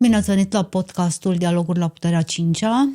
Bine ați venit la podcastul Dialoguri la Puterea 5-a.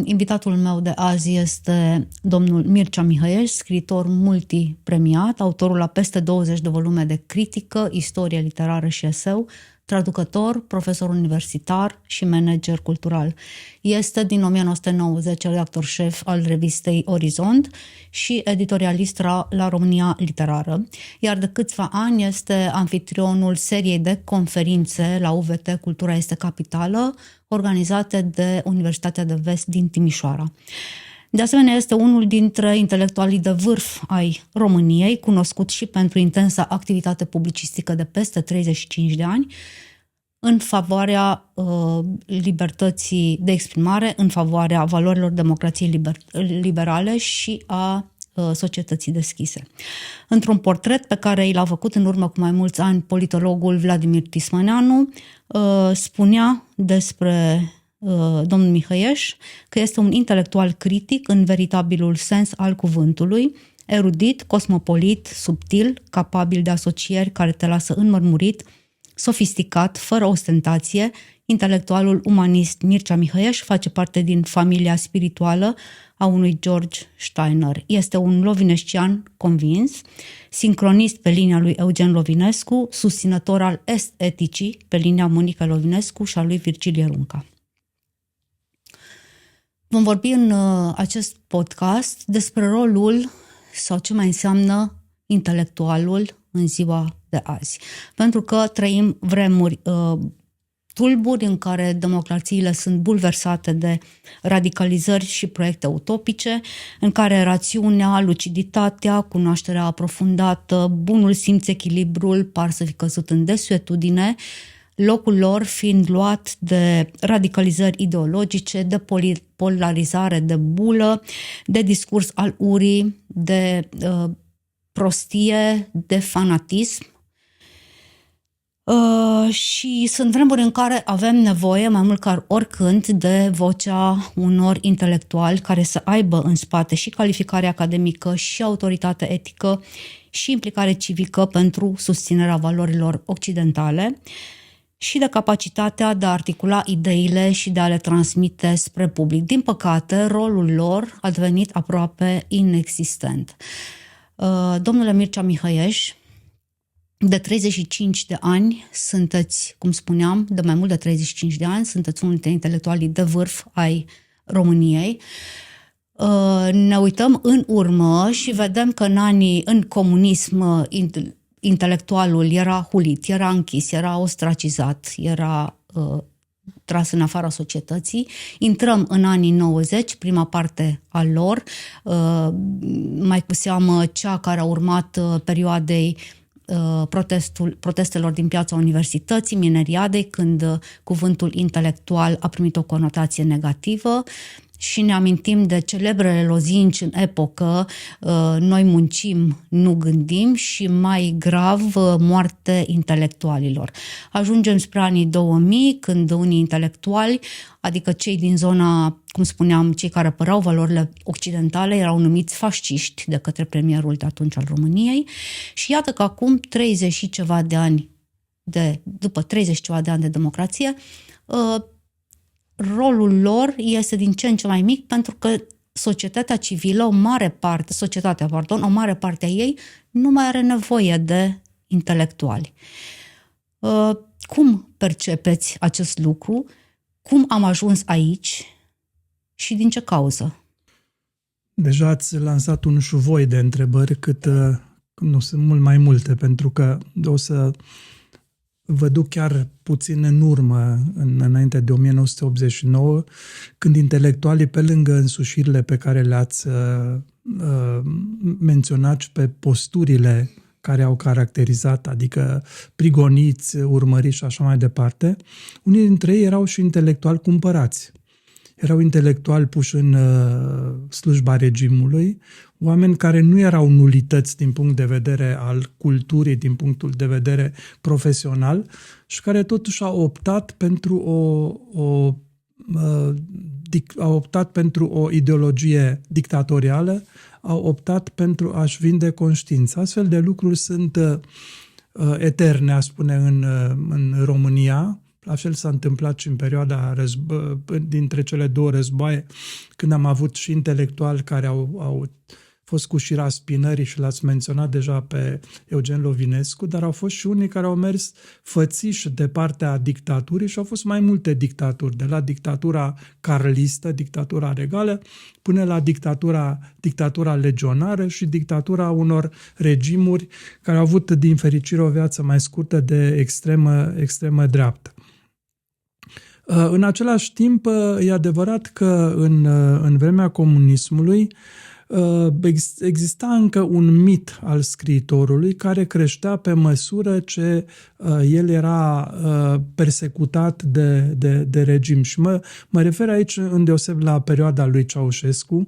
Invitatul meu de azi este domnul Mircea Mihăieș, scriitor multipremiat, autorul la peste 20 de volume de critică, istorie literară și eseu, traducător, profesor universitar și manager cultural. Este din 1990 redactor șef al revistei Orizont și editorialist la România Literară, iar de câțiva ani este anfitrionul seriei de conferințe la UVT Cultura este capitală, organizate de Universitatea de Vest din Timișoara. De asemenea, este unul dintre intelectualii de vârf ai României, cunoscut și pentru intensa activitate publicistică de peste 35 de ani, în favoarea libertății de exprimare, în favoarea valorilor democrației liberale și a societății deschise. Într-un portret pe care i l-a făcut în urmă cu mai mulți ani politologul Vladimir Tismaneanu, spunea despre domnul Mihăieș că este un intelectual critic în veritabilul sens al cuvântului, erudit, cosmopolit, subtil, capabil de asocieri care te lasă înmărmurit, sofisticat, fără ostentație. Intelectualul umanist Mircea Mihăieș face parte din familia spirituală a unui George Steiner. Este un lovinescian convins, sincronist pe linia lui Eugen Lovinescu, susținător al esteticii pe linia Monica Lovinescu și a lui Virgilie Runca. Vom vorbi în acest podcast despre rolul sau ce mai înseamnă intelectualul în ziua de azi. Pentru că trăim vremuri tulburi în care democrațiile sunt bulversate de radicalizări și proiecte utopice, în care rațiunea, luciditatea, cunoașterea aprofundată, bunul simț, echilibrul par să fi căzut în desuetudine, locul lor fiind luat de radicalizări ideologice, de polarizare, de bulă, de discurs al urii, de prostie, de fanatism. Și sunt vremuri în care avem nevoie, mai mult ca oricând, de vocea unor intelectuali care să aibă în spate și calificare academică, și autoritate etică, și implicare civică pentru susținerea valorilor occidentale, și de capacitatea de a articula ideile și de a le transmite spre public. Din păcate, rolul lor a devenit aproape inexistent. Domnule Mircea Mihăieș, de 35 de ani sunteți, cum spuneam, de mai mult de 35 de ani, sunteți unul dintre intelectualii de vârf ai României. Ne uităm în urmă și vedem că în comunism intelectualul era hulit, era închis, era ostracizat, era tras în afara societății. Intrăm în anii 90, prima parte a lor, mai cu seamă cea care a urmat perioadei protestelor din piața Universității, Mineriadei, când cuvântul intelectual a primit o conotație negativă, și ne amintim de celebrele lozinci în epocă, noi muncim, nu gândim, și mai grav, moarte intelectualilor. Ajungem spre anii 2000, când unii intelectuali, adică cei din zona, cum spuneam, cei care apărau valorile occidentale, erau numiți fasciști de către premierul de atunci al României, și iată că acum 30 și ceva de ani, după 30 ceva de ani de democrație, rolul lor este din ce în ce mai mic, pentru că societatea civilă, o mare parte a ei nu mai are nevoie de intelectuali. Cum percepeți acest lucru? Cum am ajuns aici și din ce cauză? Deja ați lansat un șuvoi de întrebări, nu sunt mult mai multe, pentru că o să vă duc chiar puțin în urmă, înainte de 1989, când intelectualii, pe lângă însușirile pe care le-ați menționat și pe posturile care au caracterizat, adică prigoniți, urmăriți și așa mai departe, unii dintre ei erau și intelectuali cumpărați. Erau intelectuali puși în slujba regimului, oameni care nu erau nulități din punct de vedere al culturii, din punctul de vedere profesional, și care totuși au optat pentru o ideologie dictatorială, au optat pentru a-și vinde conștiința. Astfel de lucruri sunt eterne, a spune, în România, La fel s-a întâmplat și în perioada dintre cele două războaie, când am avut și intelectuali care au fost cu șira spinării și l-ați menționat deja pe Eugen Lovinescu, dar au fost și unii care au mers fățiși de partea dictaturii și au fost mai multe dictaturi, de la dictatura carlistă, dictatura regală, până la dictatura legionară și dictatura unor regimuri care au avut, din fericire, o viață mai scurtă de extremă dreaptă. În același timp, e adevărat că în vremea comunismului exista încă un mit al scriitorului care creștea pe măsură ce el era persecutat de regim. Și mă refer aici îndeoseb la perioada lui Ceaușescu,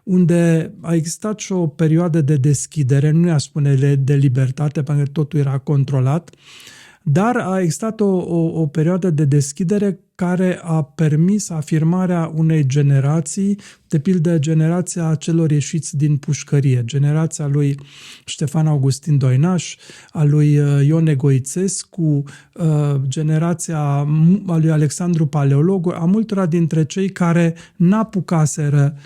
unde a existat și o perioadă de deschidere, nu i-a spune de libertate, pentru că totul era controlat, dar a existat o perioadă de deschidere care a permis afirmarea unei generații, de pildă generația celor ieșiți din pușcărie, generația lui Ștefan Augustin Doinaș, a lui Ion Goițescu, generația a lui Alexandru Paleologu, a multora dintre cei care n-apucaseră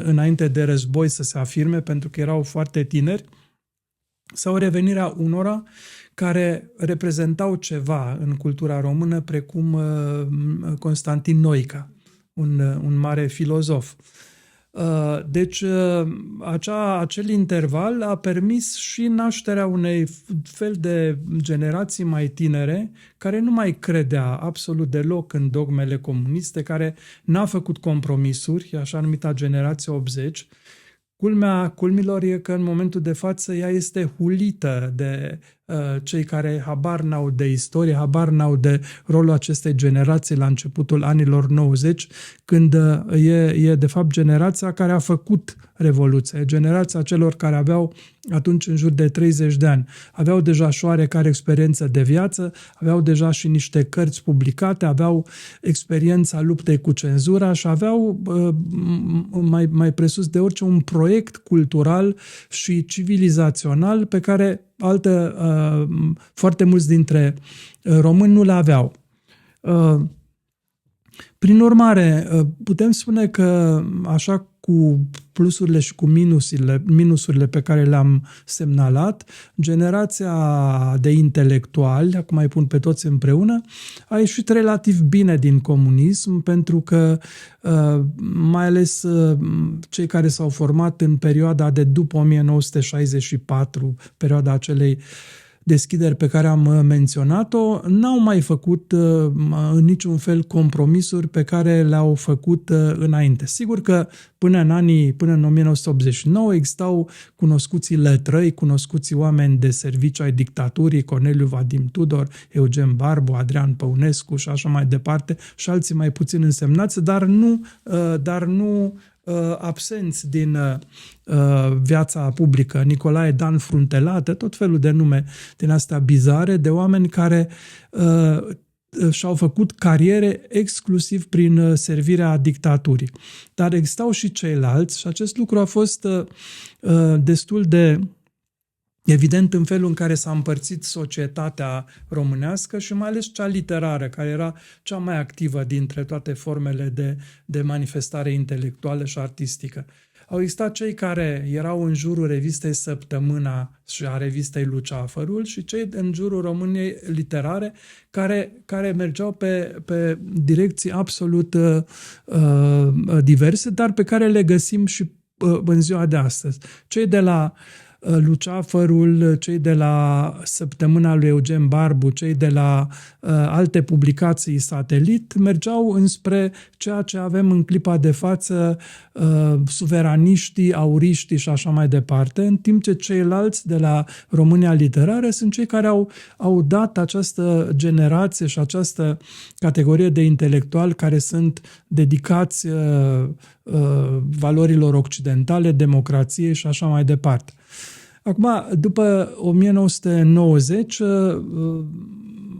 înainte de război să se afirme pentru că erau foarte tineri, sau revenirea unora care reprezentau ceva în cultura română, precum Constantin Noica, un mare filozof. Deci, acel interval a permis și nașterea unei fel de generații mai tinere care nu mai credea absolut deloc în dogmele comuniste, care n-a făcut compromisuri, așa numita generație 80. Culmilor e că în momentul de față ea este hulită de cei care habar n-au de istorie, habar n-au de rolul acestei generații la începutul anilor 90, când e de fapt generația care a făcut Revoluția, generația celor care aveau atunci în jur de 30 de ani. Aveau deja și oarecare experiență de viață, aveau deja și niște cărți publicate, aveau experiența luptei cu cenzura și aveau, mai presus de orice, un proiect cultural și civilizațional pe care foarte mulți dintre români nu le aveau. Prin urmare, putem spune că, așa cu plusurile și cu minusurile pe care le-am semnalat, generația de intelectuali, acum îi pun pe toți împreună, a ieșit relativ bine din comunism, pentru că mai ales cei care s-au format în perioada de după 1964, perioada acelei deschideri pe care am menționat-o, n-au mai făcut în niciun fel compromisuri pe care le-au făcut înainte. Sigur că până în 1989 existau cunoscuții lătrăi, cunoscuții oameni de serviciu ai dictaturii, Corneliu Vadim Tudor, Eugen Barbu, Adrian Păunescu și așa mai departe, și alții mai puțin însemnați, dar nu absenți din viața publică. Nicolae Dan Fruntelată, tot felul de nume din astea bizare, de oameni care și-au făcut cariere exclusiv prin servirea dictaturii. Dar existau și ceilalți și acest lucru a fost destul de evident în felul în care s-a împărțit societatea românească și mai ales cea literară, care era cea mai activă dintre toate formele de manifestare intelectuală și artistică. Au existat cei care erau în jurul revistei Săptămâna și a revistei Luceafărul și cei în jurul României Literare care mergeau pe direcții absolut diverse, dar pe care le găsim și în ziua de astăzi. Cei de la Luceafărul, cei de la Săptămâna lui Eugen Barbu, cei de la alte publicații satelit, mergeau înspre ceea ce avem în clipa de față, suveraniștii, auriștii și așa mai departe, în timp ce ceilalți de la România Literară sunt cei care au dat această generație și această categorie de intelectuali care sunt dedicați valorilor occidentale, democrației și așa mai departe. Acum, după 1990,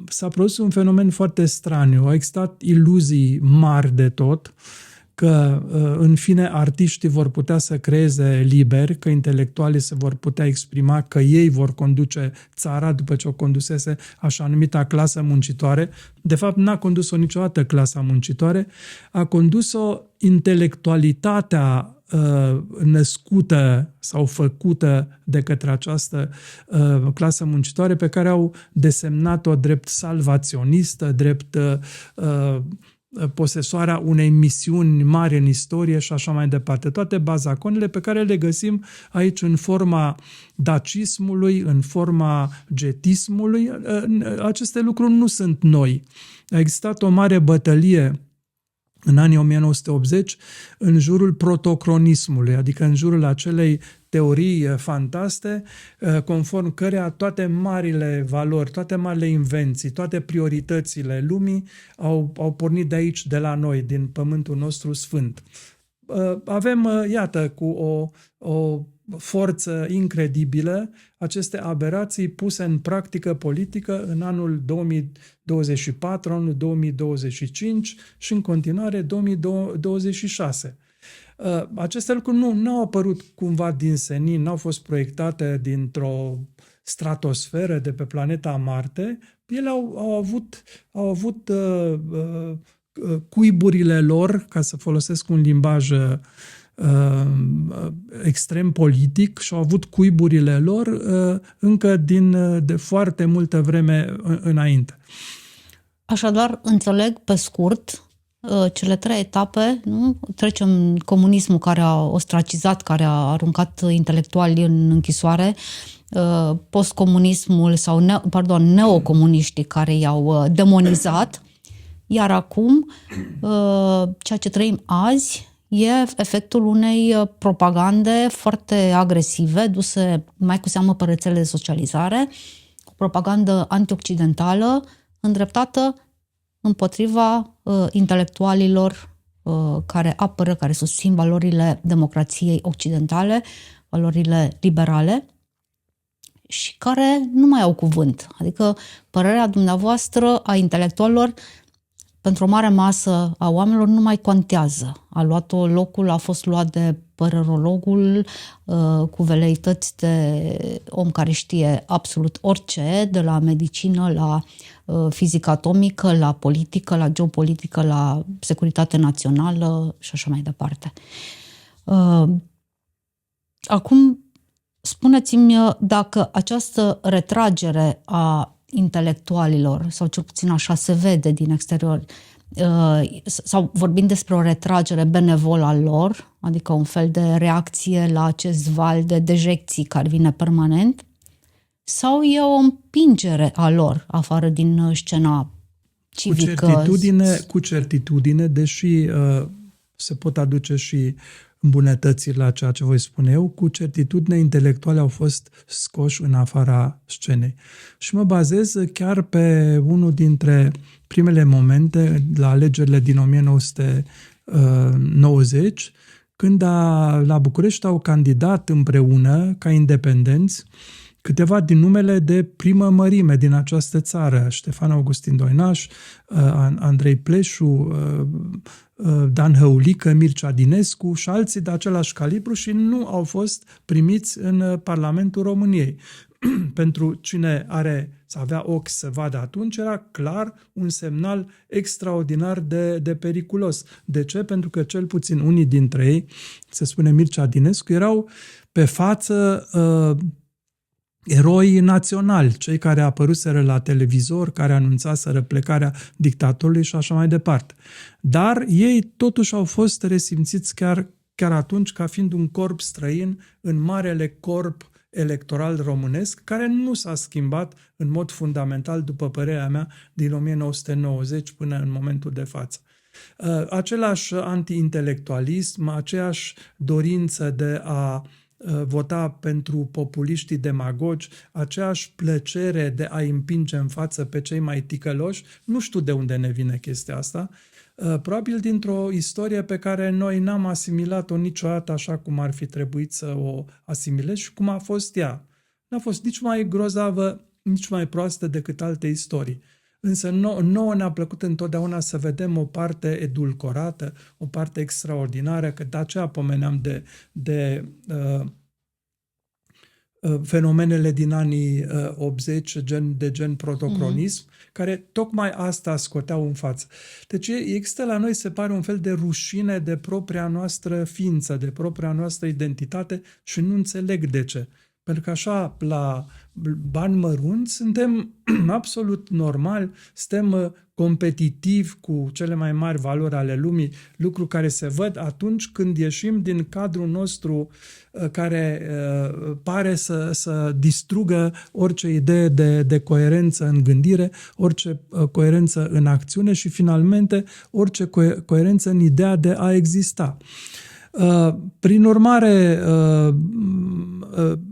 s-a produs un fenomen foarte straniu. Au existat iluzii mari de tot că, în fine, artiștii vor putea să creeze liber, că intelectualii se vor putea exprima, că ei vor conduce țara după ce o condusese așa numita clasă muncitoare. De fapt, n-a condus-o niciodată clasa muncitoare, a condus-o intelectualitatea născută sau făcută de către această clasă muncitoare, pe care au desemnat-o drept salvaționistă, drept posesoarea unei misiuni mari în istorie și așa mai departe. Toate bazaconele pe care le găsim aici în forma dacismului, în forma getismului. Aceste lucruri nu sunt noi. A existat o mare bătălie în anii 1980 în jurul protocronismului, adică în jurul acelei teorii fantaste, conform căreia toate marile valori, toate marile invenții, toate prioritățile lumii au pornit de aici, de la noi, din pământul nostru sfânt. Avem, iată, cu o forță incredibilă aceste aberații puse în practică politică în anul 2024, anul 2025 și în continuare 2026. Aceste lucruri nu au apărut cumva din senin, n-au fost proiectate dintr-o stratosferă de pe planeta Marte. Ele au avut cuiburile lor, ca să folosesc un limbaj extrem politic, și au avut cuiburile lor încă de foarte multă vreme înainte. Așadar, înțeleg pe scurt cele trei etape, nu? Trecem comunismul care a ostracizat, care a aruncat intelectuali în închisoare, postcomunismul sau neocomuniștii care i-au demonizat, iar acum ceea ce trăim azi e efectul unei propagande foarte agresive, duse mai cu seamă pe rețele de socializare, o propagandă antioccidentală, îndreptată împotriva intelectualilor care apără, care susțin valorile democrației occidentale, valorile liberale și care nu mai au cuvânt. Adică părerea dumneavoastră a intelectualilor pentru o mare masă a oamenilor nu mai contează. Locul a fost luat de părerologul cu veleități de om care știe absolut orice, de la medicină la fizică atomică, la politică, la geopolitică, la securitate națională și așa mai departe. Acum, spuneți-mi dacă această retragere a intelectualilor, sau cel puțin așa se vede din exterior, sau vorbind despre o retragere benevolă a lor, adică un fel de reacție la acest val de dejecții care vine permanent, sau e o împingere a lor afară din scena civică? Cu certitudine, deși se pot aduce și îmbunătățiri la ceea ce voi spune eu, cu certitudine intelectuale au fost scoși în afara scenei. Și mă bazez chiar pe unul dintre primele momente la alegerile din 1990, când la București au candidat împreună, ca independenți, câteva din numele de primă mărime din această țară: Ștefan Augustin Doinaș, Andrei Pleșu, Dan Hăulică, Mircea Dinescu și alții de același calibru, și nu au fost primiți în Parlamentul României. Pentru cine să avea ochi să vadă atunci, era clar un semnal extraordinar de periculos. De ce? Pentru că cel puțin unii dintre ei, se spune Mircea Dinescu, erau pe față eroi naționali, cei care apăruseră la televizor, care anunțaseră plecarea dictatorului și așa mai departe. Dar ei totuși au fost resimțiți chiar atunci ca fiind un corp străin în marele corp electoral românesc, care nu s-a schimbat în mod fundamental, după părerea mea, din 1990 până în momentul de față. Același anti-intelectualism, aceeași dorință de a vota pentru populiștii demagogi, aceeași plăcere de a împinge în față pe cei mai ticăloși. Nu știu de unde ne vine chestia asta. Probabil dintr-o istorie pe care noi n-am asimilat-o niciodată așa cum ar fi trebuit să o asimilez și cum a fost ea. N-a fost nici mai grozavă, nici mai proastă decât alte istorii. Însă nouă ne-a plăcut întotdeauna să vedem o parte edulcorată, o parte extraordinară, că de aceea pomeneam de fenomenele din anii 80, de gen protocronism, care tocmai asta scoteau în față. Deci există la noi, se pare, un fel de rușine de propria noastră ființă, de propria noastră identitate și nu înțeleg de ce. Pentru că așa, la bani mărunți, suntem absolut normali, suntem competitivi cu cele mai mari valori ale lumii, lucru care se văd atunci când ieșim din cadrul nostru care pare să distrugă orice idee de coerență în gândire, orice coerență în acțiune și, finalmente, orice coerență în ideea de a exista. Prin urmare,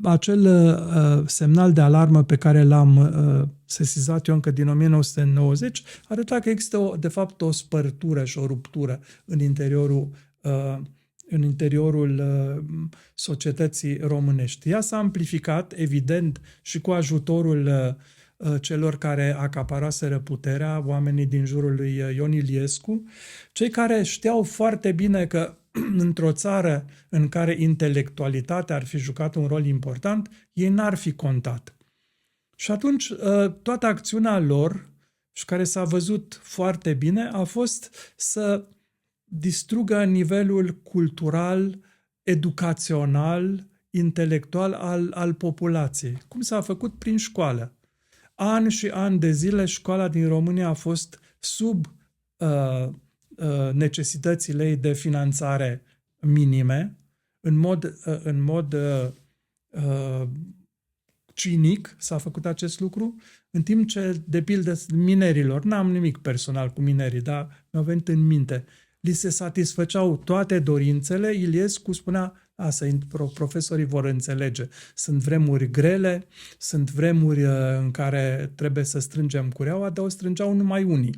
acel semnal de alarmă pe care l-am sesizat eu încă din 1990 arăta că există, de fapt, o spărtură și o ruptură în interiorul societății românești. Ea s-a amplificat, evident, și cu ajutorul celor care acaparaseră puterea, oamenii din jurul lui Ion Iliescu, cei care știau foarte bine că într-o țară în care intelectualitatea ar fi jucat un rol important, ei n-ar fi contat. Și atunci toată acțiunea lor, și care s-a văzut foarte bine, a fost să distrugă nivelul cultural, educațional, intelectual al populației. Cum s-a făcut? Prin școală. Ani și ani de zile școala din România a fost sub necesitățile ei de finanțare minime, în mod cinic s-a făcut acest lucru, în timp ce, de pildă, minerilor, n-am nimic personal cu minerii, dar mi-au venit în minte, li se satisfăceau toate dorințele, Iliescu spunea, profesorii vor înțelege, sunt vremuri grele, sunt vremuri în care trebuie să strângem cureaua, dar o strângeau numai unii.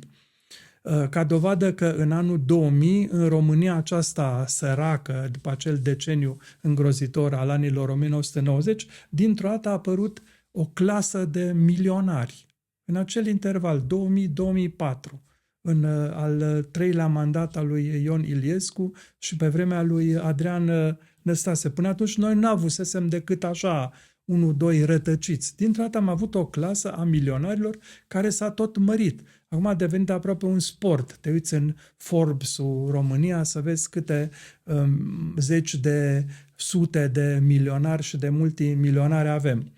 Ca dovadă că în anul 2000, în România aceasta săracă, după acel deceniu îngrozitor al anilor 1990, dintr-o dată a apărut o clasă de milionari. În acel interval, 2000-2004, în al treilea mandat al lui Ion Iliescu și pe vremea lui Adrian Năstase. Până atunci noi n-avusesem decât așa 1-2 rătăciți. Dintr-o dată am avut o clasă a milionarilor care s-a tot mărit. Acum a devenit aproape un sport. Te uiți în Forbes-ul România să vezi câte zeci de sute de milionari și de multimilionari avem.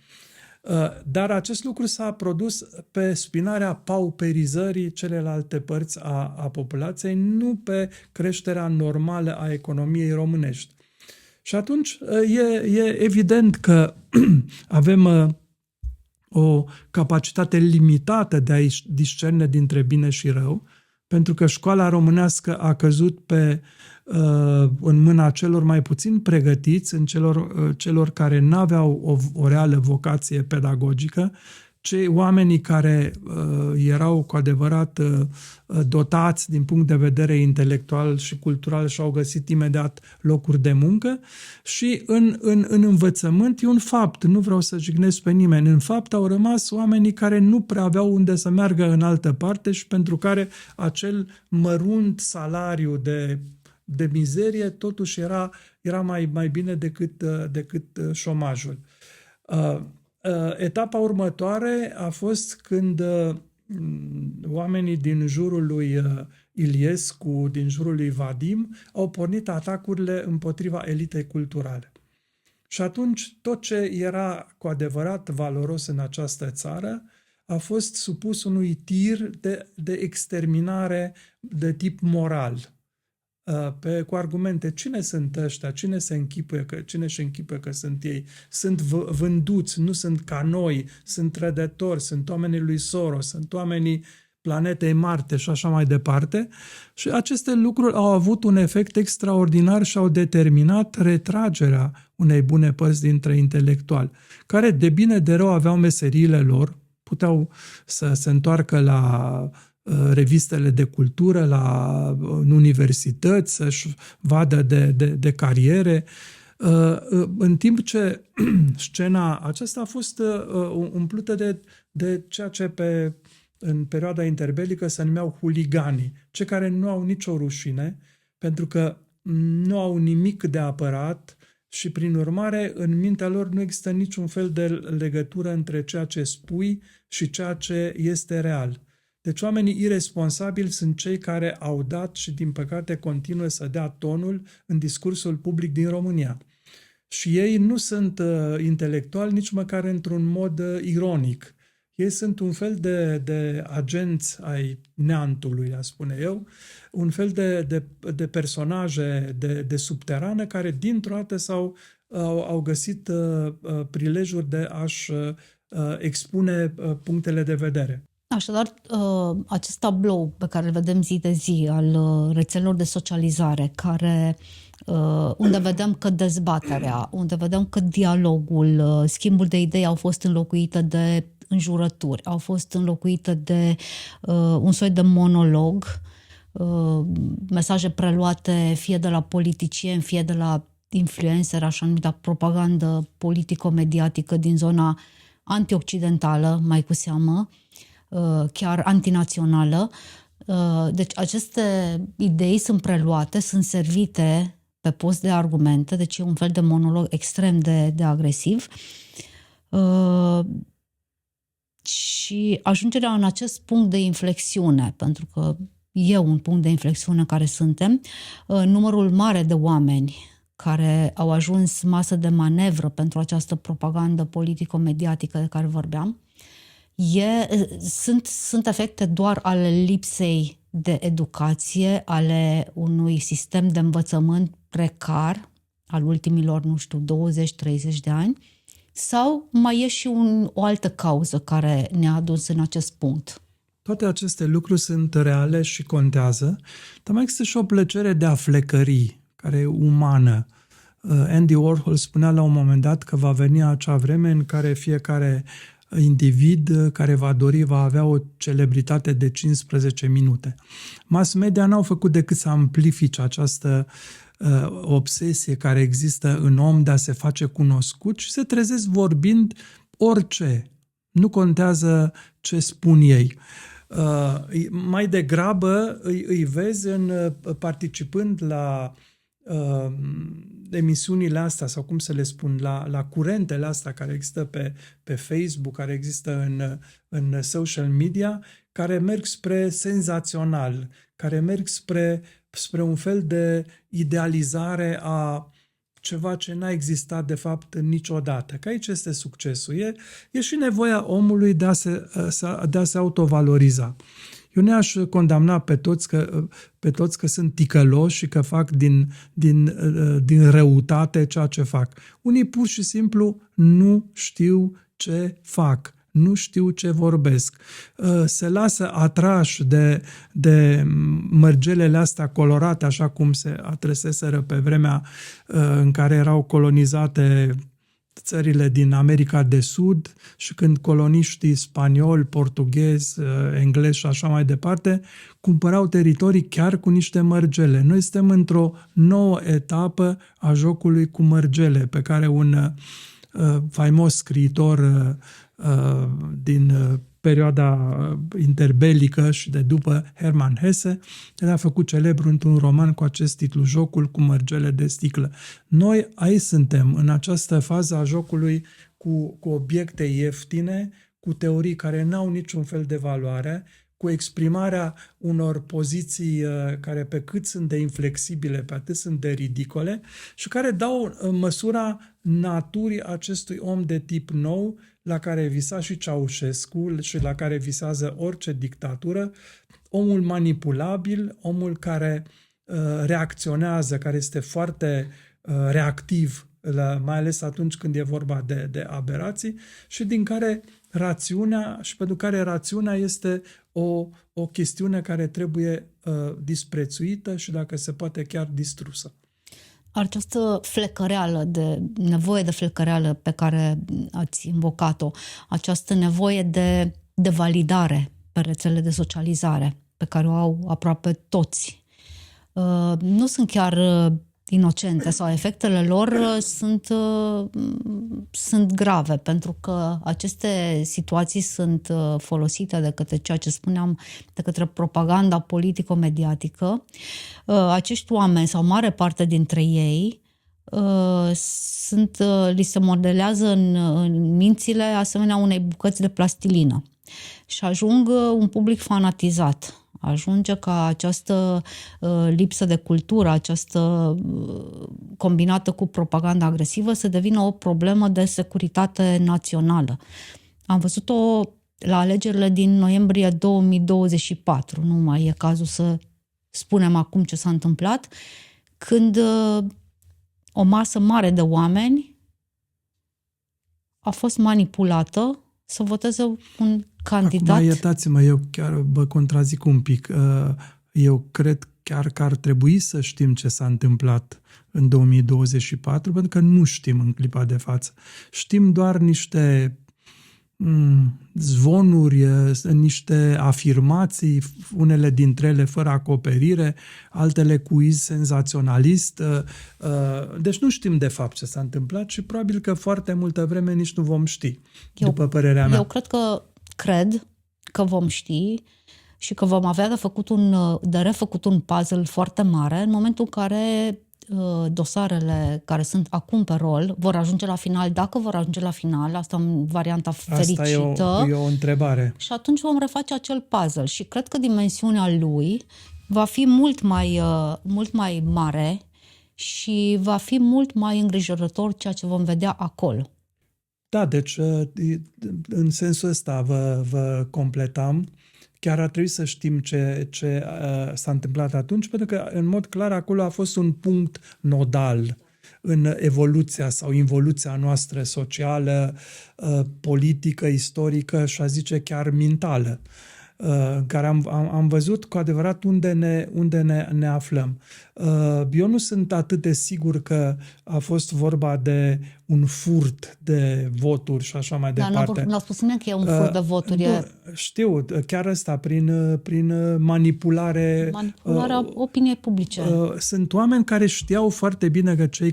Dar acest lucru s-a produs pe spinarea pauperizării celelalte părți a populației, nu pe creșterea normală a economiei românești. Și atunci e evident că avem o capacitate limitată de a discerne dintre bine și rău, pentru că școala românească a căzut în mâna celor mai puțin pregătiți, în celor care n-aveau o reală vocație pedagogică, cei oamenii care erau cu adevărat dotați din punct de vedere intelectual și cultural și au găsit imediat locuri de muncă și în învățământ e un fapt, nu vreau să jignesc pe nimeni, în fapt au rămas oamenii care nu prea aveau unde să meargă în altă parte și pentru care acel mărunt salariu de mizerie totuși era mai bine decât șomajul. Etapa următoare a fost când oamenii din jurul lui Iliescu, din jurul lui Vadim, au pornit atacurile împotriva elitei culturale. Și atunci tot ce era cu adevărat valoros în această țară a fost supus unui tir de exterminare de tip moral. Cu argumente, cine sunt ăștia, cine își închipuie că sunt ei, sunt vânduți, nu sunt ca noi, sunt trădători, sunt oamenii lui Soros, sunt oamenii planetei Marte și așa mai departe. Și aceste lucruri au avut un efect extraordinar și au determinat retragerea unei bune părți dintre intelectuali, care de bine de rău aveau meseriile lor, puteau să se întoarcă la revistele de cultură, în universități, să-și vadă de cariere, în timp ce scena aceasta a fost umplută de ceea ce pe în perioada interbelică se numeau huliganii, cei care nu au nicio rușine, pentru că nu au nimic de apărat și, prin urmare, în mintea lor nu există niciun fel de legătură între ceea ce spui și ceea ce este real. Deci oamenii iresponsabili sunt cei care au dat și, din păcate, continuă să dea tonul în discursul public din România. Și ei nu sunt intelectuali nici măcar într-un mod ironic. Ei sunt un fel de agenți ai neantului, a spune eu, un fel de personaje de subterană care dintr-o dată au găsit prilejuri de a-și expune punctele de vedere. Așadar, acest tablou pe care îl vedem zi de zi al rețelelor de socializare, unde vedem că dezbaterea, unde vedem că dialogul, schimbul de idei au fost înlocuite de înjurături, au fost înlocuite de un soi de monolog, mesaje preluate fie de la politicieni, fie de la influencer, așa numită propagandă politico-mediatică din zona antioccidentală, mai cu seamă, chiar antinațională. Deci aceste idei sunt preluate, sunt servite pe post de argumente, deci e un fel de monolog extrem de agresiv. Și ajungerea în acest punct de inflexiune, pentru că e un punct de inflexiune în care suntem, numărul mare de oameni care au ajuns masă de manevră pentru această propagandă politico-mediatică de care vorbeam, sunt efecte doar ale lipsei de educație, ale unui sistem de învățământ precar al ultimilor, 20-30 de ani, sau mai e și o altă cauză care ne-a adus în acest punct? Toate aceste lucruri sunt reale și contează, dar mai există și o plăcere de a flecări, care e umană. Andy Warhol spunea la un moment dat că va veni acea vreme în care fiecare individ care va dori va avea o celebritate de 15 minute. Mass media n-au făcut decât să amplifice această obsesie care există în om de a se face cunoscut și se trezesc vorbind orice. Nu contează ce spun ei. Mai degrabă îi vezi participând la emisiunile astea, sau cum să le spun, la curentele astea care există pe Facebook, care există în social media, care merg spre senzațional, care merg spre un fel de idealizare a ceva ce n-a existat de fapt niciodată. Că aici este succesul. E și nevoia omului de a se autovaloriza. Eu nu aș condamna pe toți că sunt ticăloși și că fac din răutate ceea ce fac. Unii pur și simplu nu știu ce fac, nu știu ce vorbesc. Se lasă atrași de mărgelele astea colorate, așa cum se atrăseseră pe vremea în care erau colonizate țările din America de Sud și când coloniștii spanioli, portughezi, englezi și așa mai departe cumpărau teritorii chiar cu niște mărgele. Noi suntem într-o nouă etapă a jocului cu mărgele, pe care un faimos scriitor din perioada interbelică și de după, Hermann Hesse, el a făcut celebru într-un roman cu acest titlu, Jocul cu mărgele de sticlă. Noi aici suntem, în această fază a jocului cu obiecte ieftine, cu teorii care n-au niciun fel de valoare, cu exprimarea unor poziții care pe cât sunt de inflexibile, pe atât sunt de ridicole și care dau măsura naturii acestui om de tip nou la care visa și Ceaușescu și la care visează orice dictatură, omul manipulabil, omul care reacționează, care este foarte reactiv, mai ales atunci când e vorba de aberații și din care rațiunea și pentru care rațiunea este o chestiune care trebuie disprețuită și, dacă se poate, chiar distrusă. Această nevoie de flecăreală pe care ați invocat-o, această nevoie de validare pe rețelele de socializare pe care o au aproape toți, nu sunt chiar inocente sau efectele lor sunt grave, pentru că aceste situații sunt folosite de către ceea ce spuneam, de către propaganda politico-mediatică. Acești oameni, sau mare parte dintre ei, li se modelează în mințile asemenea unei bucăți de plastilină și ajung un public fanatizat. Ajunge ca această lipsă de cultură, această combinată cu propaganda agresivă, să devină o problemă de securitate națională. Am văzut-o la alegerile din noiembrie 2024, nu mai e cazul să spunem acum ce s-a întâmplat, când o masă mare de oameni a fost manipulată să voteze un candidat. Acum, iertați-mă, eu chiar vă contrazic un pic. Eu cred chiar că ar trebui să știm ce s-a întâmplat în 2024, pentru că nu știm în clipa de față. Știm doar niște zvonuri, niște afirmații, unele dintre ele fără acoperire, altele cu iz senzaționalist. Deci nu știm de fapt ce s-a întâmplat și probabil că foarte multă vreme nici nu vom ști, după părerea mea. Eu cred că vom ști și că vom avea de refăcut un puzzle foarte mare în momentul în care dosarele care sunt acum pe rol vor ajunge la final, dacă vor ajunge la final, asta în varianta fericită. Asta e o întrebare. Și atunci vom reface acel puzzle și cred că dimensiunea lui va fi mult mai mare și va fi mult mai îngrijorător ceea ce vom vedea acolo. Da, deci în sensul ăsta vă completam. Chiar ar trebui să știm ce s-a întâmplat atunci, pentru că, în mod clar, acolo a fost un punct nodal în evoluția sau involuția noastră socială, politică, istorică și, a zice, chiar mentală, care am văzut cu adevărat unde ne aflăm. Eu nu sunt atât de sigur că a fost vorba de un furt de voturi și așa mai departe. Dar n-a spus nimeni că e un furt de voturi. Știu, chiar ăsta, prin manipulare. Manipularea opiniei publice. Sunt oameni care știau foarte bine că cei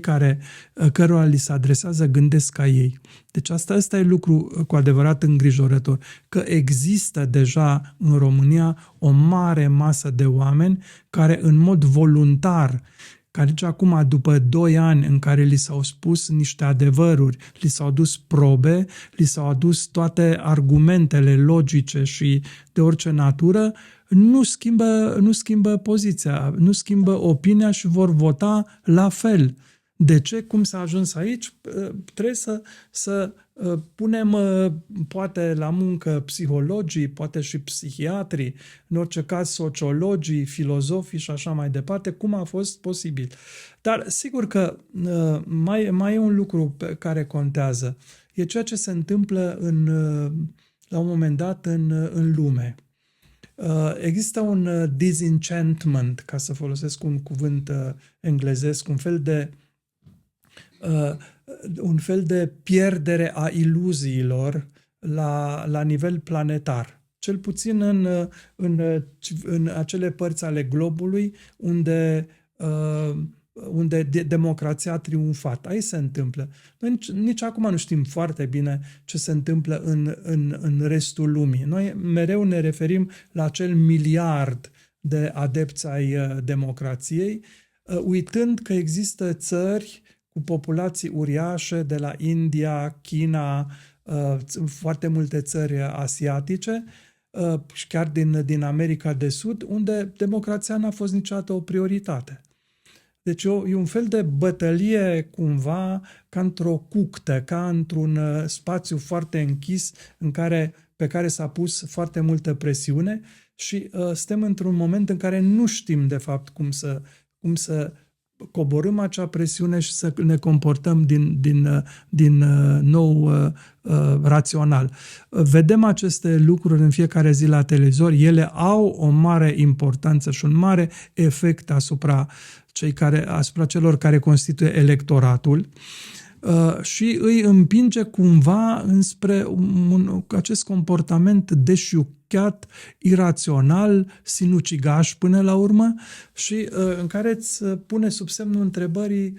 cărora li se adresează gândesc ca ei. Deci ăsta e lucru cu adevărat îngrijorător, că există deja în România o mare masă de oameni care în mod voluntar, care nici acum, după 2 ani în care li s-au spus niște adevăruri, li s-au adus probe, li s-au adus toate argumentele logice și de orice natură, nu schimbă poziția, nu schimbă opinia și vor vota la fel. De ce? Cum s-a ajuns aici? Trebuie să punem poate la muncă psihologii, poate și psihiatrii, în orice caz sociologii, filozofii și așa mai departe, cum a fost posibil. Dar sigur că mai e un lucru care contează. E ceea ce se întâmplă la un moment dat în lume. Există un disenchantment, ca să folosesc un cuvânt englezesc, un fel de pierdere a iluziilor la nivel planetar. Cel puțin în acele părți ale globului unde democrația a triumfat. Aici se întâmplă. Noi nici acum nu știm foarte bine ce se întâmplă în restul lumii. Noi mereu ne referim la acel miliard de adepți ai democrației, uitând că există țări cu populații uriașe de la India, China, foarte multe țări asiatice și chiar din America de Sud, unde democrația n-a fost niciodată o prioritate. Deci e un fel de bătălie cumva ca într-o cuctă, ca într-un spațiu foarte închis pe care s-a pus foarte multă presiune și suntem într-un moment în care nu știm de fapt cum să coborâm acea presiune și să ne comportăm din nou rațional. Vedem aceste lucruri în fiecare zi la televizor, ele au o mare importanță și un mare efect asupra celor care constituie electoratul. și îi împinge cumva înspre acest comportament deșiuchiat, irațional, sinucigaș până la urmă și în care îți pune sub semnul întrebării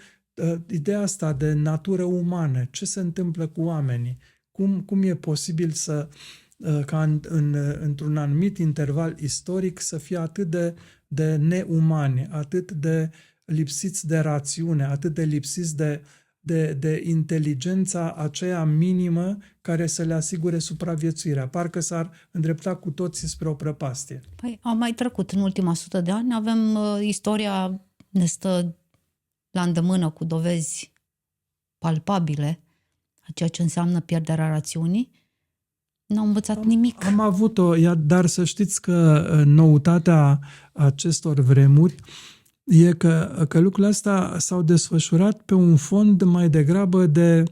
ideea asta de natură umană. Ce se întâmplă cu oamenii? Cum e posibil ca într-un anumit interval istoric să fie atât de neumani, atât de lipsiți de rațiune, atât de lipsiți de inteligența aceea minimă care să le asigure supraviețuirea. Parcă s-ar îndrepta cu toții spre o prăpastie. Păi, am mai trecut în ultima 100 de ani, avem istoria ne stă la îndemână cu dovezi palpabile a ceea ce înseamnă pierderea rațiunii. N-au învățat nimic. Am avut-o, dar să știți că noutatea acestor vremuri e că lucrurile astea s-au desfășurat pe un fond mai degrabă de,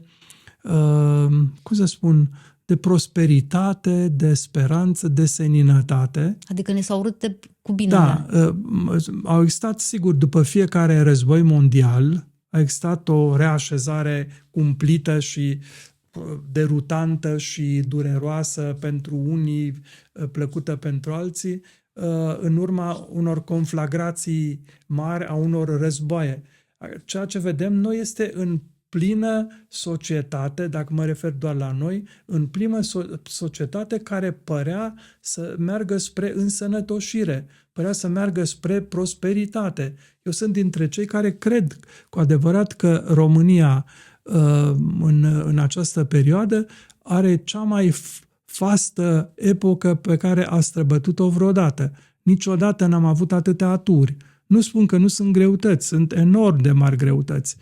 de prosperitate, de speranță, de seninătate. Adică ne s-au urât cu binele. Da, au existat, sigur, după fiecare război mondial, a existat o reașezare cumplită și derutantă și dureroasă pentru unii, plăcută pentru alții, în urma unor conflagrații mari, a unor războaie. Ceea ce vedem noi este în plină societate, dacă mă refer doar la noi, în plină societate care părea să meargă spre însănătoșire, părea să meargă spre prosperitate. Eu sunt dintre cei care cred cu adevărat că România în această perioadă are cea mai fastă epocă pe care a străbătut-o vreodată. Niciodată n-am avut atâtea aturi. Nu spun că nu sunt greutăți, sunt enorm de mari greutăți,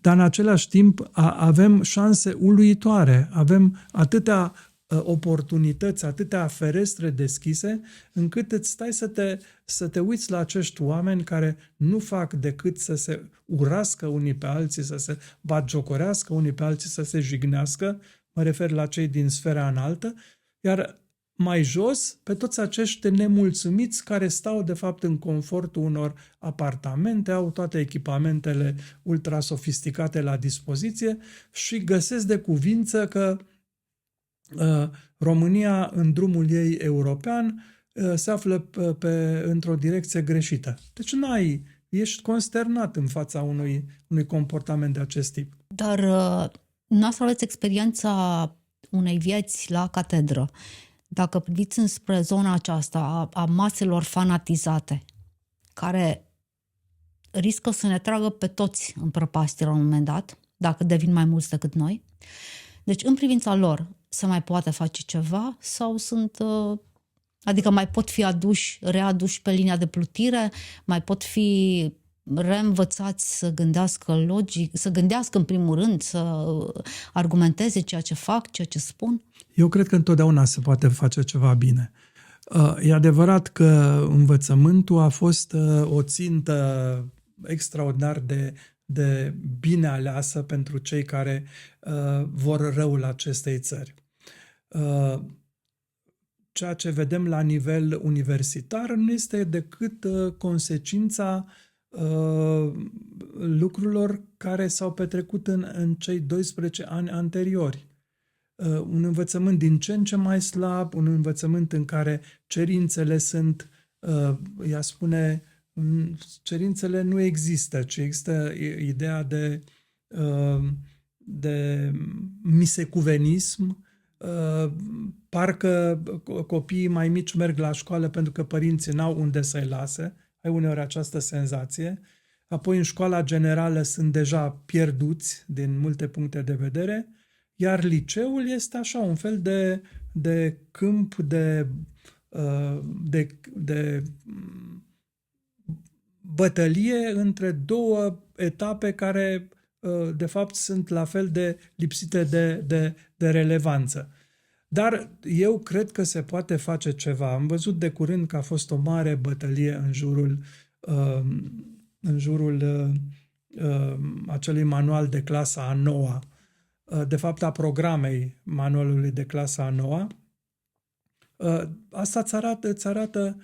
dar în același timp avem șanse uluitoare, avem atâtea oportunități, atâtea ferestre deschise, încât îți stai să te uiți la acești oameni care nu fac decât să se urască unii pe alții, să se batjocorească unii pe alții, să se jignească, mă refer la cei din sfera înaltă, iar mai jos, pe toți acești nemulțumiți care stau, de fapt, în confortul unor apartamente, au toate echipamentele ultra-sofisticate la dispoziție și găsesc de cuvință că România, în drumul ei european, se află într-o direcție greșită. Deci ești consternat în fața unui comportament de acest tip. Dar noastră aveți experiența unei vieți la catedră. Dacă priviți înspre zona aceasta a maselor fanatizate, care riscă să ne tragă pe toți în prăpastie la un moment dat, dacă devin mai mulți decât noi, deci în privința lor se mai poate face ceva sau adică mai pot fi readuși pe linia de plutire, mai pot fi reînvățați să gândească logic, să gândească în primul rând, să argumenteze ceea ce fac, ceea ce spun? Eu cred că întotdeauna se poate face ceva bine. E adevărat că învățământul a fost o țintă extraordinar de bine aleasă pentru cei care vor răul acestei țări. Ceea ce vedem la nivel universitar nu este decât consecința lucrurilor care s-au petrecut în cei 12 ani anteriori. Un învățământ din ce în ce mai slab, un învățământ în care cerințele sunt, cerințele nu există, ci există ideea de misecuvenism, parcă copiii mai mici merg la școală pentru că părinții n-au unde să-i lase, ai uneori această senzație, apoi în școala generală sunt deja pierduți din multe puncte de vedere, iar liceul este așa un fel de câmp de bătălie între două etape care de fapt sunt la fel de lipsite de relevanță. Dar eu cred că se poate face ceva. Am văzut de curând că a fost o mare bătălie în jurul acelui manual de clasa a 9-a, de fapt a programei manualului de clasa a 9-a. Asta îți arată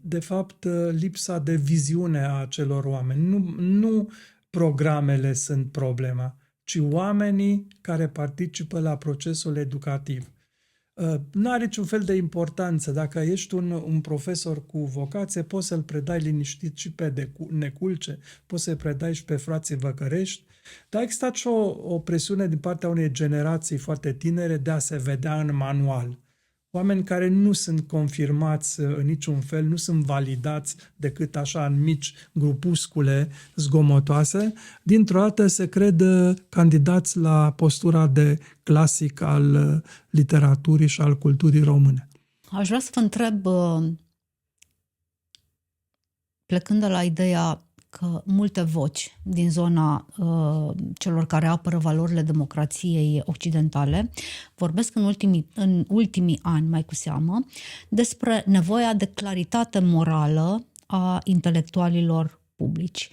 de fapt lipsa de viziune a acelor oameni. Nu programele sunt problema, ci oamenii care participă la procesul educativ. Nu are niciun fel de importanță. Dacă ești un profesor cu vocație, poți să-l predai liniștit și pe Neculce, poți să-i predai și pe frații Văcărești, dar a existat și o presiune din partea unei generații foarte tinere de a se vedea în manual. Oameni care nu sunt confirmați în niciun fel, nu sunt validați decât așa în mici grupuscule zgomotoase, dintr-o dată se cred candidați la postura de clasic al literaturii și al culturii române. Aș vrea să vă întreb, plecând de la ideea că multe voci din zona celor care apără valorile democrației occidentale vorbesc în ultimii ani, mai cu seamă, despre nevoia de claritate morală a intelectualilor publici.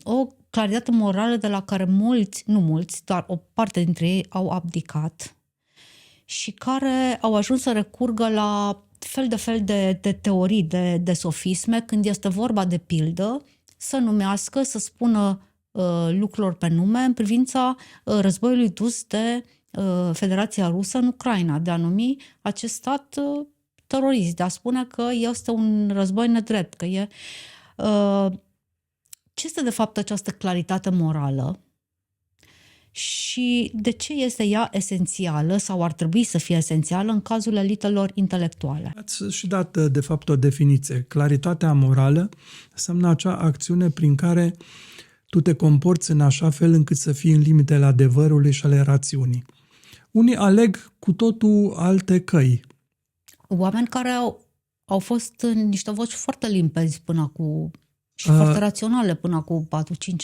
O claritate morală de la care nu mulți, dar o parte dintre ei au abdicat și care au ajuns să recurgă la fel de teorii, de sofisme, când este vorba de pildă, să numească, să spună lucrurilor pe nume în privința războiului dus de Federația Rusă în Ucraina, de a numi acest stat terorist, de a spune că este un război nedrept, că e... Ce este de fapt această claritate morală și de ce este ea esențială sau ar trebui să fie esențială în cazul elitelor intelectuale? Ați și dat, de fapt, o definiție. Claritatea morală înseamnă acea acțiune prin care tu te comporți în așa fel încât să fii în limitele adevărului și ale rațiunii. Unii aleg cu totul alte căi. Oameni care au fost niște voci foarte limpezi până acum și foarte raționale până acum 4-5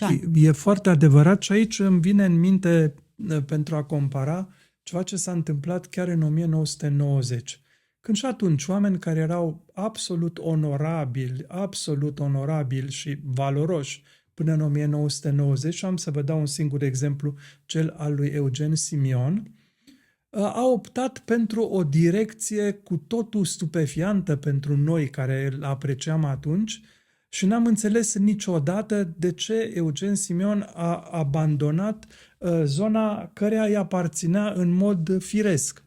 ani. E foarte adevărat și aici îmi vine în minte, pentru a compara, ceva ce s-a întâmplat chiar în 1990. Când și atunci oameni care erau absolut onorabili și valoroși până în 1990, și am să vă dau un singur exemplu, cel al lui Eugen Simion, a optat pentru o direcție cu totul stupefiantă pentru noi care îl apreciam atunci și n-am înțeles niciodată de ce Eugen Simion a abandonat zona căreia îi aparținea în mod firesc.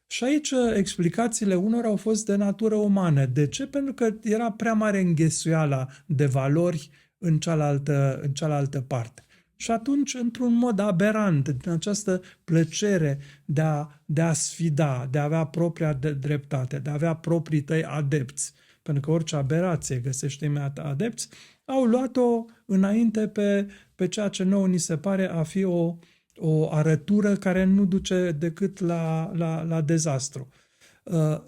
Și aici explicațiile unor au fost de natură umană. De ce? Pentru că era prea mare înghesuiala de valori în cealaltă parte. Și atunci, într-un mod aberant, din această plăcere de a sfida, de a avea propria dreptate, de a avea proprii tăi adepți, pentru că orice aberație găsește imediat adepți, au luat-o înainte pe ceea ce nouă ni se pare a fi o arătură care nu duce decât la dezastru.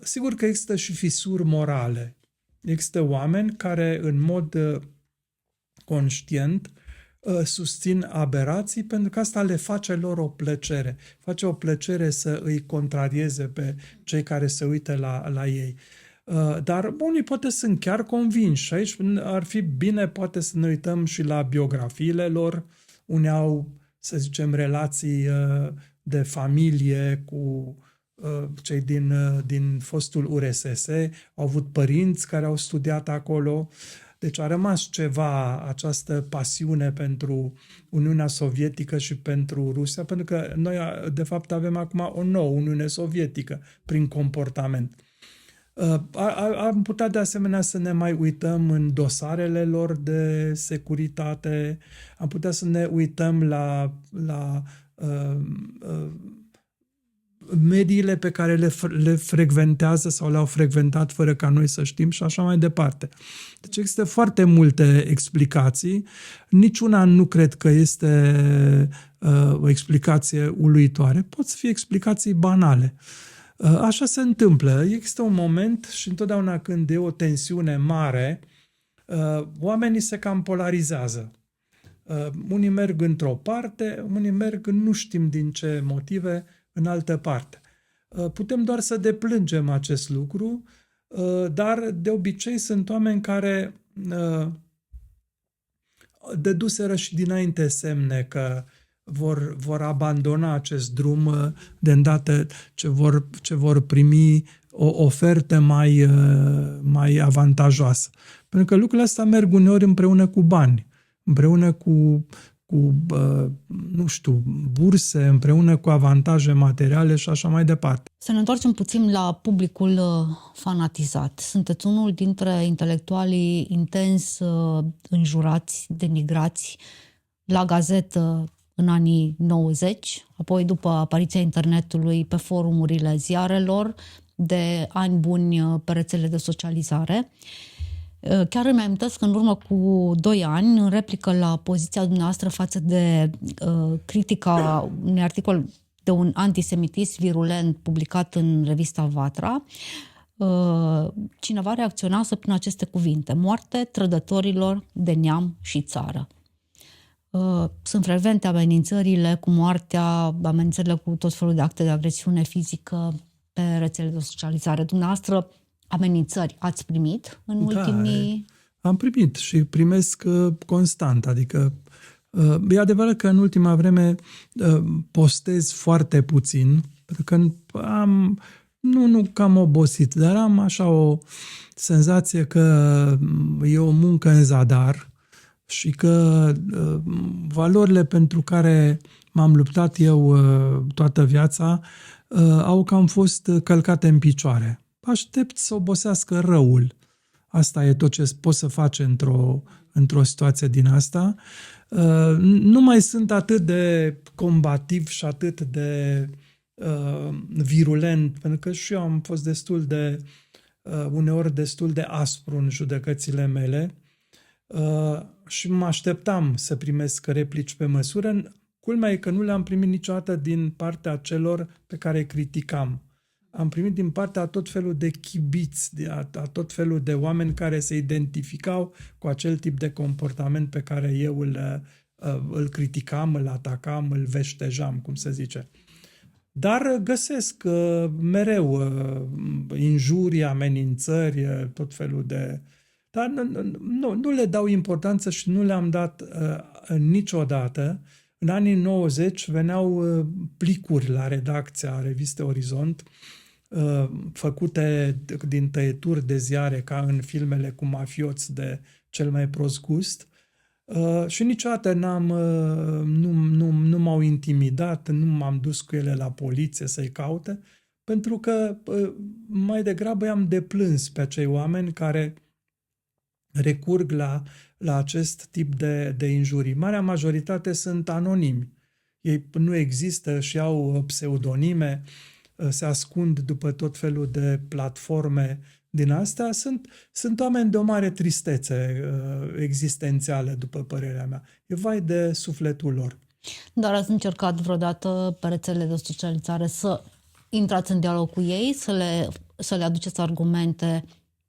Sigur că există și fisuri morale. Există oameni care în mod conștient susțin aberații pentru că asta le face lor o plăcere. Face o plăcere să îi contrarieze pe cei care se uită la ei. Dar unii poate sunt chiar convinși și aici ar fi bine poate să ne uităm și la biografiile lor. Unii au, să zicem, relații de familie cu cei din fostul URSS, au avut părinți care au studiat acolo. Deci a rămas ceva, această pasiune pentru Uniunea Sovietică și pentru Rusia, pentru că noi, de fapt, avem acum o nouă Uniune Sovietică prin comportament. Am putea de asemenea să ne mai uităm în dosarele lor de securitate, am putea să ne uităm la mediile pe care le frecventează sau le-au frecventat fără ca noi să știm și așa mai departe. Deci există foarte multe explicații. Niciuna nu cred că este o explicație uluitoare. Pot să fie explicații banale. Așa se întâmplă. Există un moment și întotdeauna când e o tensiune mare, oamenii se cam polarizează. Unii merg într-o parte, unii merg nu știm din ce motive în altă parte. Putem doar să deplângem acest lucru, dar de obicei sunt oameni care dăduseră și dinainte semne că vor abandona acest drum de îndată ce vor primi o ofertă mai avantajoasă. Pentru că lucrurile astea merg uneori împreună cu bani, împreună cu cu, nu știu, burse, împreună cu avantaje materiale și așa mai departe. Să ne întoarcem puțin la publicul fanatizat. Sunteți unul dintre intelectualii intens înjurați, denigrați la gazetă în anii 90, apoi după apariția internetului pe forumurile ziarelor, de ani buni pe rețele de socializare. Chiar îmi amintesc că în urmă cu 2 ani, în replică la poziția dumneavoastră față de critica unui articol de un antisemitism virulent publicat în revista Vatra, cineva reacționase prin aceste cuvinte: moarte trădătorilor de neam și țară. Sunt frecvente amenințările cu moartea, amenințările cu tot felul de acte de agresiune fizică pe rețele de socializare. Dumneavoastră, amenințări ați primit în ultimii... Am primit și primesc constant. Adică e adevărat că în ultima vreme postez foarte puțin, pentru că nu că am obosit, dar am așa o senzație că e o muncă în zadar și că valorile pentru care m-am luptat eu toată viața au cam fost călcate în picioare. Aștept să obosească răul. Asta e tot ce poți să faci într-o situație din asta. Nu mai sunt atât de combativ și atât de virulent, pentru că și eu am fost uneori destul de aspru în judecățile mele și mă așteptam să primesc replici pe măsură. Culmea e că nu le-am primit niciodată din partea celor pe care îi criticam. Am primit din partea a tot felul de chibiți, a tot felul de oameni care se identificau cu acel tip de comportament pe care eu îl criticam, îl atacam, îl veștejam, cum se zice. Dar găsesc mereu injurii, amenințări, tot felul de... Dar nu le dau importanță și nu le-am dat niciodată. În anii 90 veneau plicuri la redacția revistei Orizont, făcute din tăieturi de ziare, ca în filmele cu mafioți de cel mai prost gust, și niciodată nu m-au intimidat, nu m-am dus cu ele la poliție să-i caute, pentru că mai degrabă i-am deplâns pe acei oameni care recurg la acest tip de injurii. Marea majoritate sunt anonimi. Ei nu există și au pseudonime, se ascund după tot felul de platforme din astea. Sunt oameni de o mare tristețe existențială, după părerea mea. E vai de sufletul lor. Dar ați încercat vreodată pe rețelele de socializare să intrați în dialog cu ei, să le aduceți argumente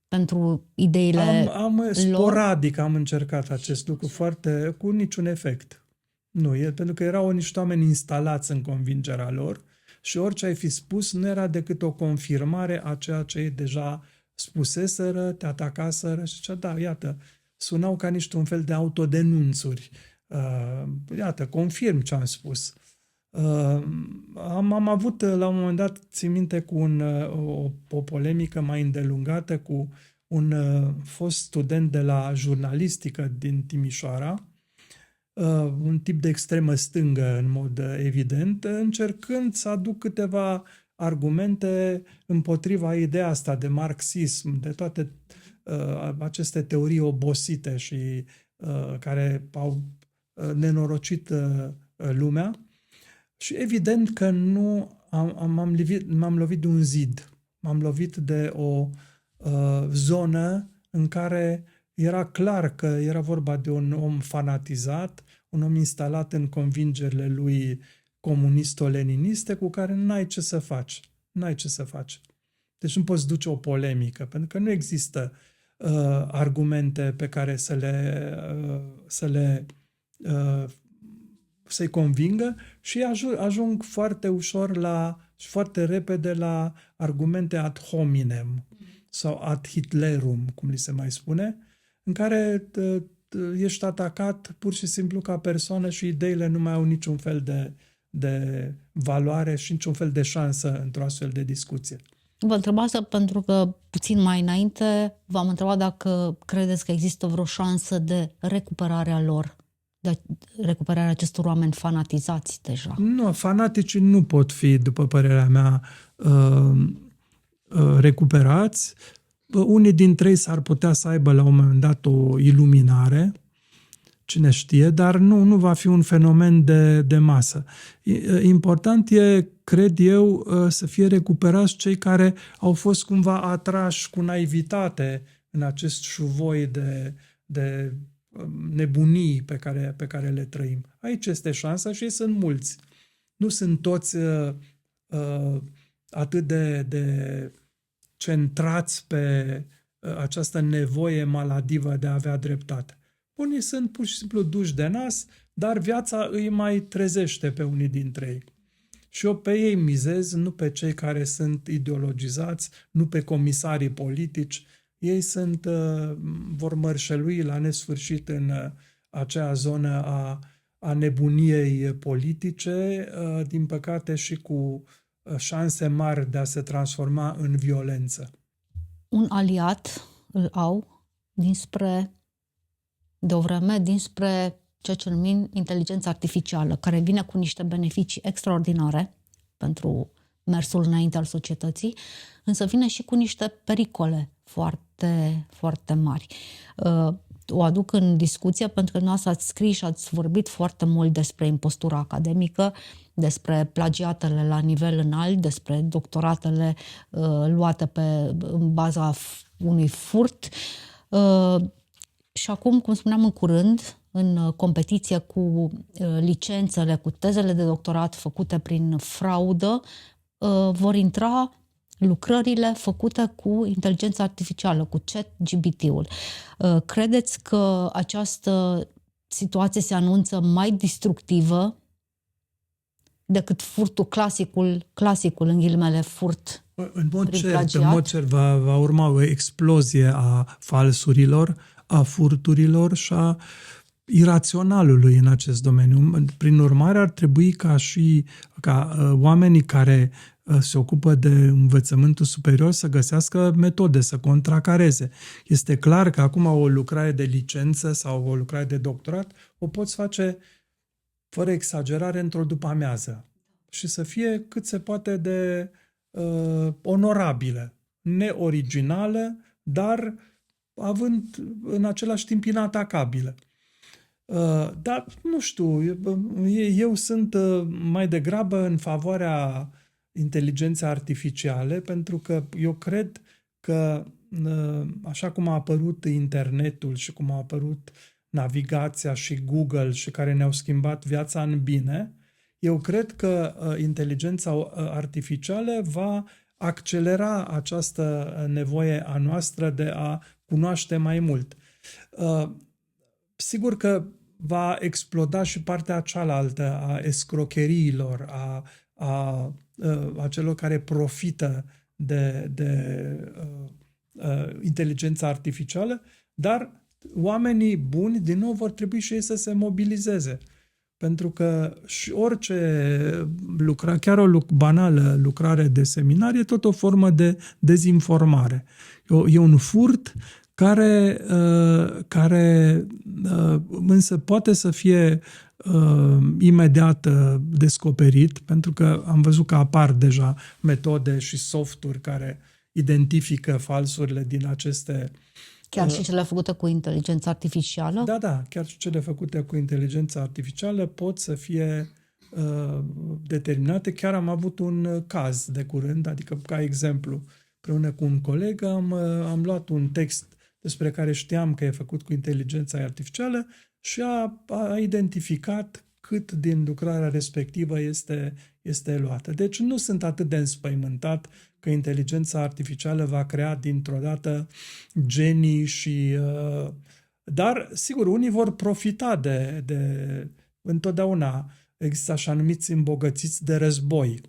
pentru ideile sporadic am încercat acest lucru, cu niciun efect. Nu, pentru că erau niște oameni instalați în convingerea lor și orice ai fi spus nu era decât o confirmare a ceea ce ei deja spuseseră, te atacaseră și zicea, da, iată, sunau ca niște un fel de autodenunțuri. Iată, confirm ce am spus. Am avut la un moment dat, țin minte, cu o polemică mai îndelungată cu un fost student de la jurnalistică din Timișoara, un tip de extremă stângă în mod evident, încercând să aduc câteva argumente împotriva ideea asta de marxism, de toate aceste teorii obosite și care au nenorocit lumea. Și evident că nu m-am lovit de un zid. M-am lovit de o zonă în care era clar că era vorba de un om fanatizat, un om instalat în convingerile lui comunisto-leniniste, cu care n-ai ce să faci. N-ai ce să faci. Deci nu poți duce o polemică, pentru că nu există argumente pe care să-i convingă și ajung foarte ușor și foarte repede la argumente ad hominem sau ad Hitlerum, cum li se mai spune, în care ești atacat pur și simplu ca persoană și ideile nu mai au niciun fel de valoare și niciun fel de șansă într-o astfel de discuție. Vă întreb asta pentru că puțin mai înainte v-am întrebat dacă credeți că există vreo șansă de recuperare a lor de recuperarea acestor oameni fanatizați deja? Nu, fanaticii nu pot fi, după părerea mea, recuperați. Unii dintre ei s-ar putea să aibă la un moment dat o iluminare, cine știe, dar nu va fi un fenomen de masă. Important e, cred eu, să fie recuperați cei care au fost cumva atrași cu naivitate în acest șuvoi de nebunii pe care le trăim. Aici este șansa și ei sunt mulți. Nu sunt toți atât de centrați pe această nevoie maladivă de a avea dreptate. Unii sunt pur și simplu duși de nas, dar viața îi mai trezește pe unii dintre ei. Și eu pe ei mizez, nu pe cei care sunt ideologizați, nu pe comisarii politici. Ei vor mărșălui la nesfârșit în acea zonă a nebuniei politice, din păcate și cu șanse mari de a se transforma în violență. Un aliat îl au de o vreme dinspre ceea ce numim inteligența artificială, care vine cu niște beneficii extraordinare pentru mersul înainte al societății, însă vine și cu niște pericole foarte, foarte mari. O aduc în discuție pentru că dumneavoastră ați scris și ați vorbit foarte mult despre impostura academică, despre plagiatele la nivel înalt, despre doctoratele luate în baza unui furt. Și acum, cum spuneam în curând, în competiție cu licențele, cu tezele de doctorat făcute prin fraudă, vor intra lucrările făcute cu inteligența artificială, cu ChatGPT-ul. Credeți că această situație se anunță mai destructivă decât furtul clasicul în ghilimele, furt în mod prin cert, plagiat? în mod cert va urma o explozie a falsurilor, a furturilor și a iraționalului în acest domeniu. Prin urmare, ar trebui ca oamenii care se ocupă de învățământul superior să găsească metode, să contracareze. Este clar că acum o lucrare de licență sau o lucrare de doctorat o poți face fără exagerare într-o după-amiază și să fie cât se poate de onorabilă, neoriginală, dar având în același timp inatacabilă. Dar, nu știu, eu sunt mai degrabă în favoarea inteligenței artificiale, pentru că eu cred că, așa cum a apărut internetul și cum a apărut navigația și Google și care ne-au schimbat viața în bine, eu cred că inteligența artificială va accelera această nevoie a noastră de a cunoaște mai mult. Sigur că va exploda și partea cealaltă a escrocheriilor, a celor care profită de inteligența artificială, dar oamenii buni, din nou, vor trebui și ei să se mobilizeze. Pentru că și orice lucrare, chiar o banală lucrare de seminar, e tot o formă de dezinformare. E un furt care însă poate să fie imediat descoperit, pentru că am văzut că apar deja metode și softuri care identifică falsurile din aceste... Chiar și cele făcute cu inteligența artificială? Da, chiar și cele făcute cu inteligența artificială pot să fie determinate. Chiar am avut un caz de curând, adică ca exemplu, împreună cu un coleg am luat un text despre care știam că e făcut cu inteligența artificială și a identificat cât din lucrarea respectivă este luată. Deci nu sunt atât de înspăimântat că inteligența artificială va crea dintr-o dată genii și... Dar, sigur, unii vor profita de întotdeauna există așa numiți îmbogățiți de război.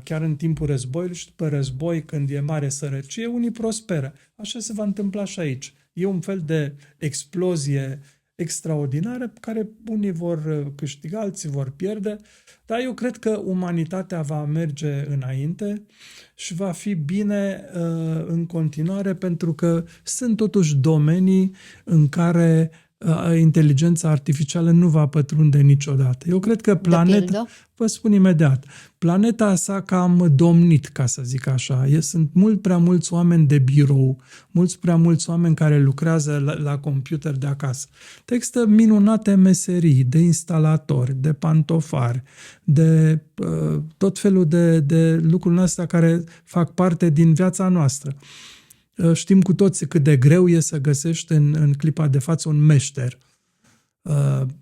Chiar în timpul războiului și după război, când e mare sărăcie, unii prosperă. Așa se va întâmpla și aici. E un fel de explozie extraordinară pe care unii vor câștiga, alții vor pierde, dar eu cred că umanitatea va merge înainte și va fi bine în continuare, pentru că sunt totuși domenii în care inteligența artificială nu va pătrunde niciodată. Eu cred că planeta, vă spun imediat, planeta s-a cam domnit, ca să zic așa. Sunt mult prea mulți oameni de birou, prea mulți oameni care lucrează la computer de acasă. Există minunate meserii de instalatori, de pantofari, de tot felul de lucruri astea care fac parte din viața noastră. Știm cu toții cât de greu e să găsești în clipa de față un meșter.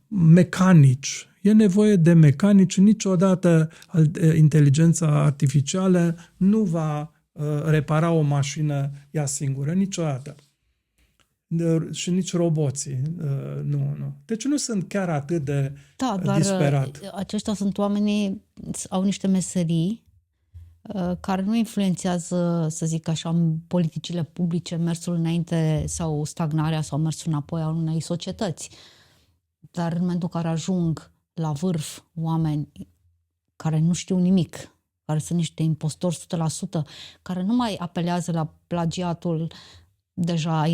Mecanici. E nevoie de mecanici. Niciodată inteligența artificială nu va repara o mașină ea singură. Niciodată. Și nici roboții. Nu. Deci nu sunt chiar atât de disperat. Dar aceștia sunt oamenii, au niște meserii care nu influențează, să zic așa, politicile publice, mersul înainte sau stagnarea sau mersul înapoi a unei societăți. Dar în momentul în care ajung la vârf oameni care nu știu nimic, care sunt niște impostori 100%, care nu mai apelează la plagiatul deja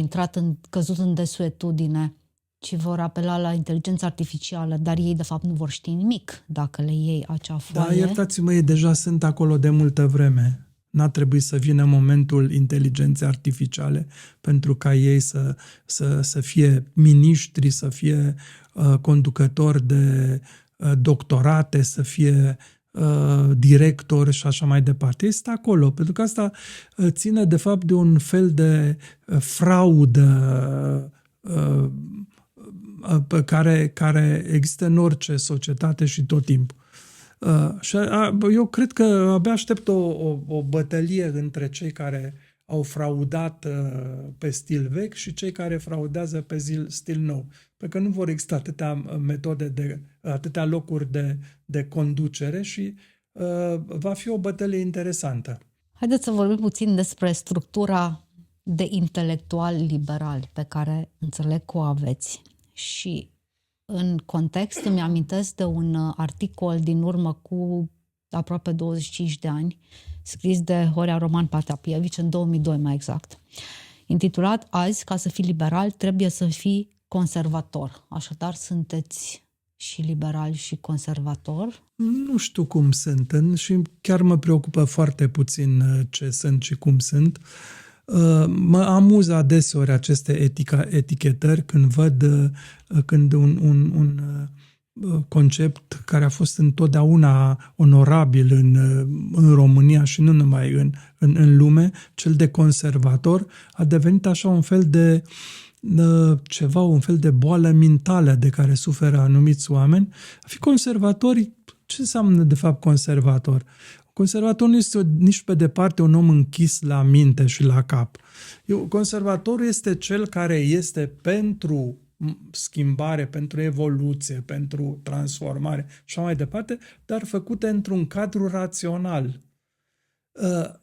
căzut în desuetudine, ci vor apela la inteligența artificială, dar ei de fapt nu vor ști nimic dacă le iei acea foaie. Da, iertați-mă, ei deja sunt acolo de multă vreme. N-a trebuit să vină momentul inteligenței artificiale pentru ca ei să fie miniștri, să fie conducători de doctorate, să fie directori și așa mai departe. Este acolo, pentru că asta ține de fapt de un fel de fraudă care există în orice societate și tot timpul. Și eu cred că abia aștept o bătălie între cei care au fraudat pe stil vechi și cei care fraudează pe stil nou. Pentru că nu vor exista atâtea metode, atâtea locuri de conducere și va fi o bătălie interesantă. Haideți să vorbim puțin despre structura de intelectual liberal pe care înțeleg că o aveți. Și în context îmi amintesc de un articol din urmă cu aproape 25 de ani, scris de Horea Roman Patapievici în 2002 mai exact, intitulat "Azi, ca să fii liberal, trebuie să fii conservator". Așadar, sunteți și liberal și conservator? Nu știu cum sunt și chiar mă preocupă foarte puțin ce sunt și cum sunt. Mă amuză adeseori aceste etichetări când un concept care a fost întotdeauna onorabil în România și nu numai în lume, cel de conservator, a devenit așa un fel de un fel de boală mentală de care suferă anumiți oameni. A fi conservatori, ce înseamnă de fapt conservator? Conservatorul nu este nici pe departe un om închis la minte și la cap. Conservatorul este cel care este pentru schimbare, pentru evoluție, pentru transformare și așa mai departe, dar făcute într-un cadru rațional.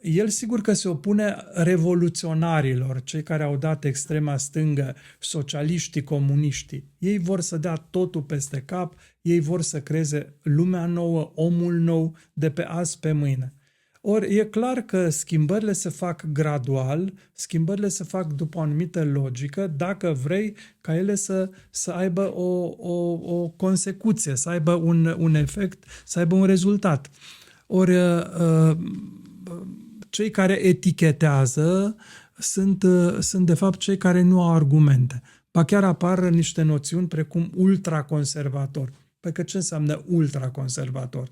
El sigur că se opune revoluționarilor, cei care au dat extrema stângă, socialiștii, comuniștii. Ei vor să dea totul peste cap, ei vor să creeze lumea nouă, omul nou, de pe azi pe mâine. Ori e clar că schimbările se fac gradual, schimbările se fac după o anumită logică, dacă vrei ca ele să aibă o consecuție, să aibă un efect, să aibă un rezultat. Ori cei care etichetează sunt de fapt cei care nu au argumente. Ba chiar apar niște noțiuni precum ultraconservator. Păi că ce înseamnă ultraconservator?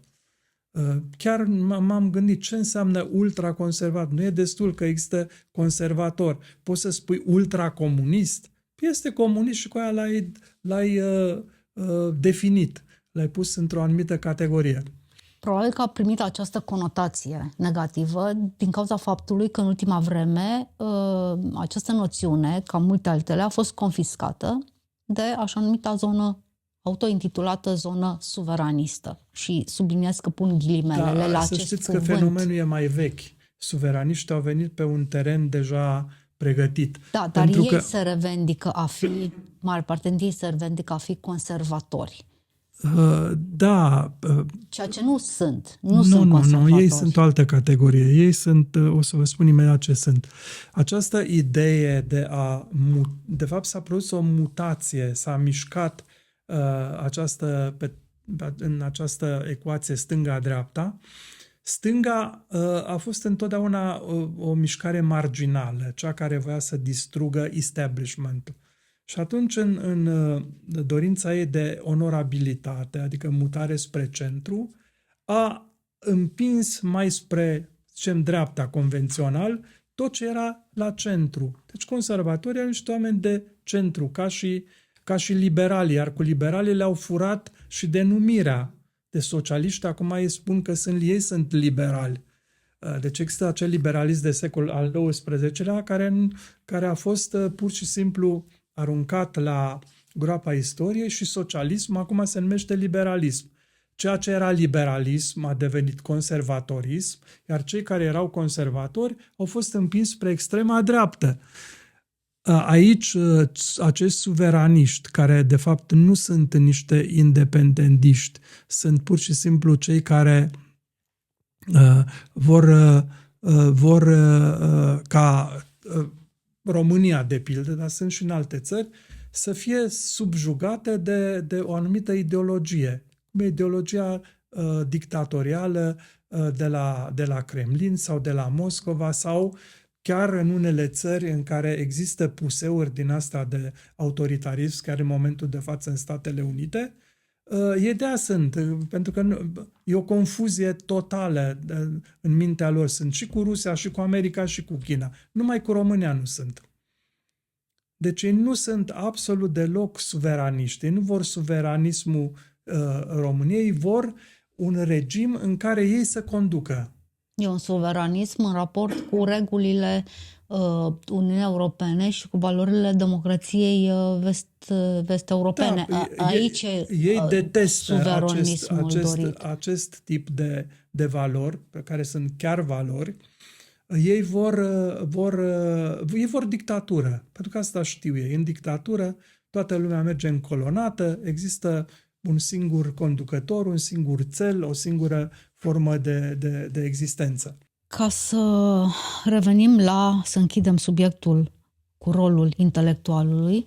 Chiar m-am gândit ce înseamnă ultraconservator. Nu e destul că există conservator. Poți să spui ultracomunist? Este comunist și cu aia l-ai definit. L-ai pus într-o anumită categorie. Probabil că a primit această conotație negativă din cauza faptului că în ultima vreme această noțiune, ca multe altele, a fost confiscată de așa numita zonă autointitulată zonă suveranistă. Și subliniez că pun ghilimelele la acest cuvânt. Să știți că fenomenul e mai vechi. Suveraniștii au venit pe un teren deja pregătit. Da, dar ei se revendică a fi, mare parte din ei se revendică a fi conservatori. Da. Ceea ce nu sunt. Nu sunt Nu, conservatori. ei sunt o altă categorie. Ei sunt, o să vă spun imediat ce sunt. Această idee de fapt s-a produs o mutație, s-a mișcat în această ecuație stânga-dreapta. Stânga a fost întotdeauna o mișcare marginală, cea care voia să distrugă establishment-ul. Și atunci, în dorința ei de onorabilitate, adică mutare spre centru, a împins mai spre, zicem, dreapta convențional, tot ce era la centru. Deci conservatorii erau niște oameni de centru, ca și liberalii, iar cu liberalii le-au furat și denumirea de socialiști. Acum ei spun că ei sunt liberali. Deci există acel liberalism de secol al XII-lea care a fost pur și simplu aruncat la groapa istoriei și socialism acum se numește liberalism. Ceea ce era liberalism a devenit conservatorism, iar cei care erau conservatori au fost împinși spre extrema dreaptă. Aici, acești suveraniști, care de fapt nu sunt niște independentiști, sunt pur și simplu cei care vor ca România, de pildă, dar sunt și în alte țări, să fie subjugate de o anumită ideologie, cum e ideologia dictatorială de la Kremlin sau de la Moscova sau chiar în unele țări în care există puseuri din asta de autoritarism, chiar în momentul de față în Statele Unite, ei de-aia sunt, pentru că e o confuzie totală în mintea lor. Sunt și cu Rusia, și cu America, și cu China. Numai cu România nu sunt. Deci ei nu sunt absolut deloc suveraniști. Ei nu vor suveranismul României, ei vor un regim în care ei să conducă. E un suveranism în raport cu regulile Uniunii Europene și cu valorile democrației vest-europene. Da, aici ei detestă suveronismul dorit. acest tip de valori, pe care sunt chiar valori. Ei vor dictatură, pentru că asta știu ei. În dictatură toată lumea merge încolonată, există un singur conducător, un singur țel, o singură formă de existență. Ca să revenim să închidem subiectul cu rolul intelectualului,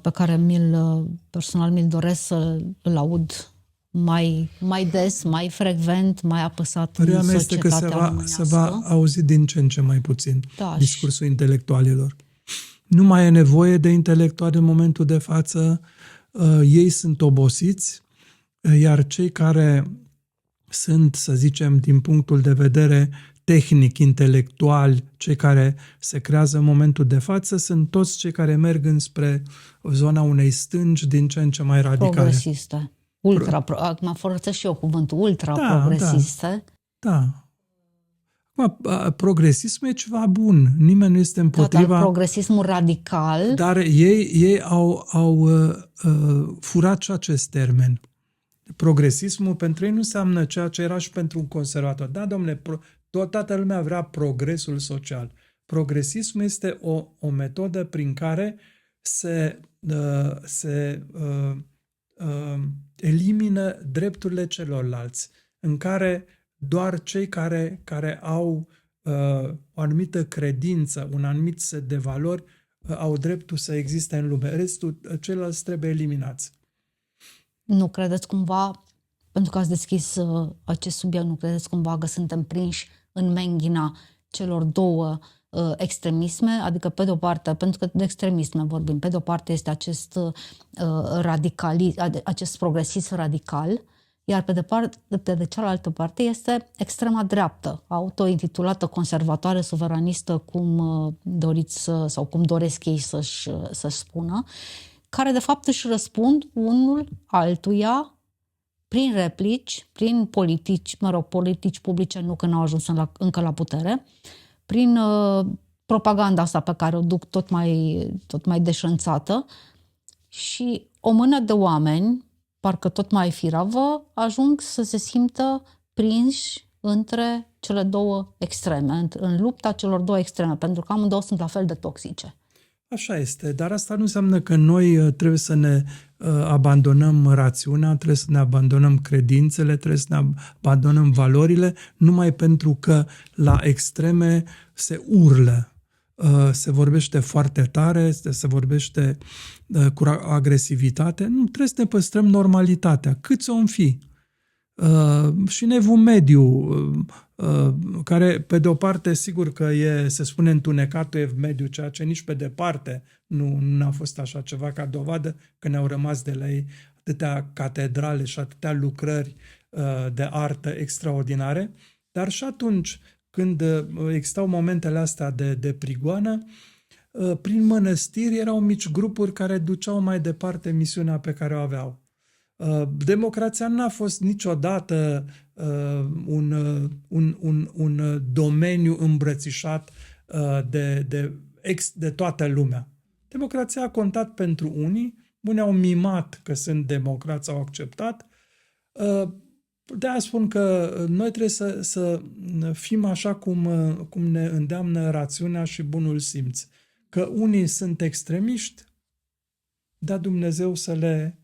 pe care personal mi-l doresc să-l aud mai des, mai frecvent, mai apăsat în societatea este că românească. se va auzi din ce în ce mai puțin discursul și intelectualilor. Nu mai e nevoie de intelectuali în momentul de față, ei sunt obosiți, iar cei care sunt, să zicem, din punctul de vedere tehnic, intelectual, cei care se creează în momentul de față, sunt toți cei care merg înspre zona unei stângi din ce în ce mai radicale. Progresiste. Acum folosesc și eu cuvântul ultra-progresiste. Da. Acum, progresismul e ceva bun. Nimeni nu este împotriva... Dar progresismul radical... Dar ei au furat și acest termen. Progresismul pentru ei nu înseamnă ceea ce era și pentru un conservator. Da, domnule, toată lumea vrea progresul social. Progresismul este o metodă prin care se elimină drepturile celorlalți, în care doar cei care au o anumită credință, un anumit set de valori, au dreptul să existe în lume. Restul, ceilalți trebuie eliminați. Nu credeți cumva, pentru că ați deschis acest subiect, nu credeți cumva că suntem prinși în menghina celor două extremisme, adică pe de o parte, pentru că de extremisme vorbim, pe de o parte este acest acest progresism radical, iar de cealaltă parte este extrema dreaptă, autointitulată conservatoare, suveranistă, cum doriți sau cum doresc ei să-și spună, care de fapt își răspund unul altuia prin replici, prin politici publice, nu că n-au ajuns încă la putere, prin propaganda asta pe care o duc tot mai deșanțată și o mână de oameni, parcă tot mai firavă, ajung să se simtă prinși între cele două extreme, în lupta celor două extreme, pentru că amândouă sunt la fel de toxice. Așa este, dar asta nu înseamnă că noi trebuie să ne abandonăm rațiunea, trebuie să ne abandonăm credințele, trebuie să ne abandonăm valorile, numai pentru că la extreme se urlă. Se vorbește foarte tare, se vorbește cu agresivitate. Nu, trebuie să ne păstrăm normalitatea, cât o fi. Și în evul mediu, care pe de o parte sigur că se spune întunecatul ev mediu, ceea ce nici pe departe nu a fost așa ceva ca dovadă că ne-au rămas de la ei atâtea catedrale și atâtea lucrări de artă extraordinare, dar și atunci când existau momentele astea de prigoană, prin mănăstiri erau mici grupuri care duceau mai departe misiunea pe care o aveau. Democrația n-a fost niciodată un domeniu îmbrățișat de toată lumea. Democrația a contat pentru unii, unii au mimat că sunt democrați, au acceptat. De-aia spun că noi trebuie să fim așa cum ne îndeamnă rațiunea și bunul simț. Că unii sunt extremiști, dar Dumnezeu să le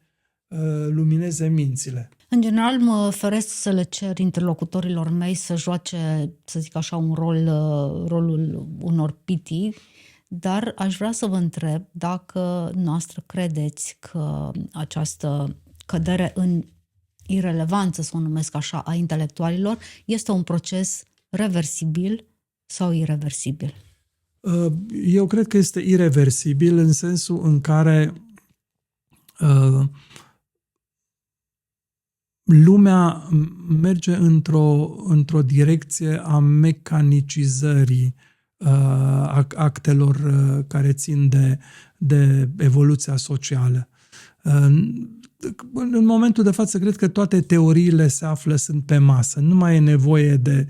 lumineze mințile. În general, mă feresc să le cer interlocutorilor mei să joace, să zic așa, rolul unor piti, dar aș vrea să vă întreb dacă noastră credeți că această cădere în irelevanță, să o numesc așa, a intelectualilor, este un proces reversibil sau ireversibil? Eu cred că este ireversibil în sensul în care lumea merge într-o direcție a mecanicizării actelor care țin de evoluția socială. În momentul de față, cred că toate teoriile sunt pe masă. Nu mai e nevoie de...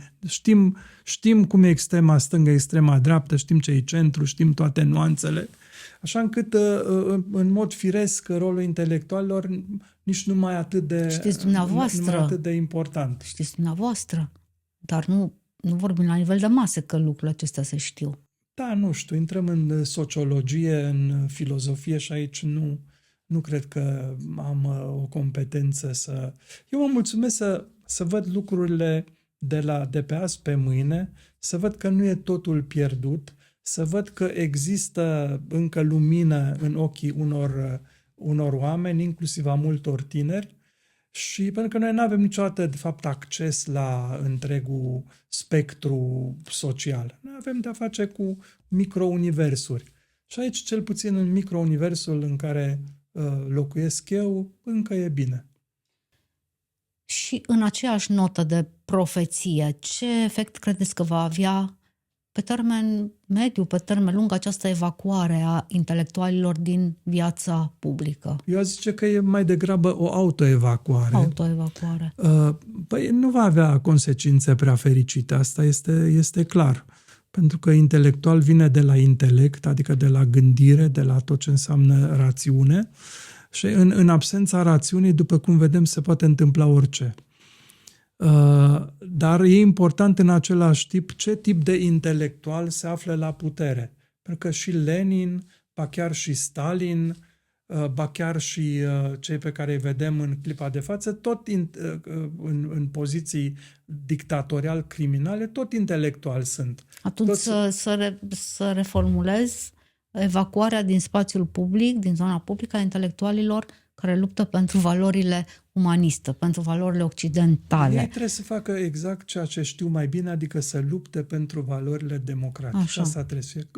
Știm cum e extrema stângă, extrema dreaptă, știm ce e centru, știm toate nuanțele. Așa încât, în mod firesc, rolul intelectualilor nici nu mai atât de... Știți dumneavoastră, nu mai atât de important. Știți dumneavoastră, dar nu vorbim la nivel de masă că lucrurile acestea se știu. Da, nu știu, intrăm în sociologie, în filozofie și aici nu cred că am o competență să... Eu mă mulțumesc să văd lucrurile de pe azi pe mâine, să văd că nu e totul pierdut, să văd că există încă lumină în ochii unor oameni, inclusiv a multor tineri, și pentru că noi nu avem niciodată, de fapt, acces la întregul spectru social. Noi avem de-a face cu microuniversuri. Și aici, cel puțin în microuniversul în care locuiesc eu, încă e bine. Și în aceeași notă de profeție, ce efect credeți că va avea pe termen mediu, pe termen lung, această evacuare a intelectualilor din viața publică? Eu aș zice că e mai degrabă o autoevacuare. Autoevacuare. Păi nu va avea consecințe prea fericite, asta este clar. Pentru că intelectual vine de la intelect, adică de la gândire, de la tot ce înseamnă rațiune. Și în absența rațiunii, după cum vedem, se poate întâmpla orice. Dar e important în același timp ce tip de intelectual se află la putere. Pentru că și Lenin, ba chiar și Stalin, ba chiar și cei pe care îi vedem în clipa de față, tot în poziții dictatorial-criminale, tot intelectuali sunt. Atunci să reformulez evacuarea din spațiul public, din zona publică a intelectualilor care luptă pentru valorile umaniste, pentru valorile occidentale. Ei trebuie să facă exact ceea ce știu mai bine, adică să lupte pentru valorile democratice. Așa. Asta trebuie să fie.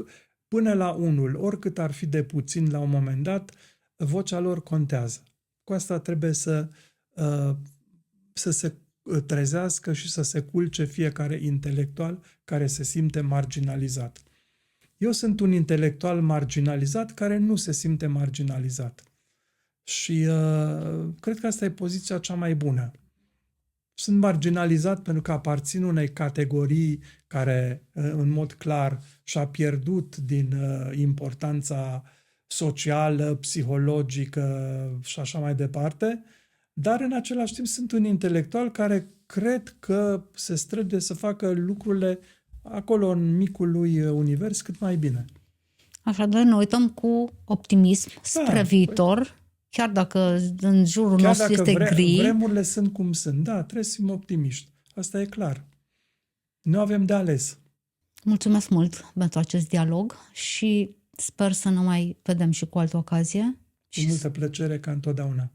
Până la unul, oricât ar fi de puțin la un moment dat, vocea lor contează. Cu asta trebuie să se trezească și să se culce fiecare intelectual care se simte marginalizat. Eu sunt un intelectual marginalizat care nu se simte marginalizat. Și cred că asta e poziția cea mai bună. Sunt marginalizat pentru că aparțin unei categorii care, în mod clar, și-a pierdut din importanța socială, psihologică și așa mai departe, dar în același timp sunt un intelectual care cred că se străduie să facă lucrurile acolo, în micul lui univers, cât mai bine. Așadar, ne uităm cu optimism spre viitor, Chiar dacă în jurul Chiar nostru dacă este gri. vremurile sunt cum sunt. Da, trebuie să fim optimiști. Asta e clar. Nu avem de ales. Mulțumesc mult pentru acest dialog și sper să ne mai vedem și cu altă ocazie. Cu multă plăcere, ca întotdeauna.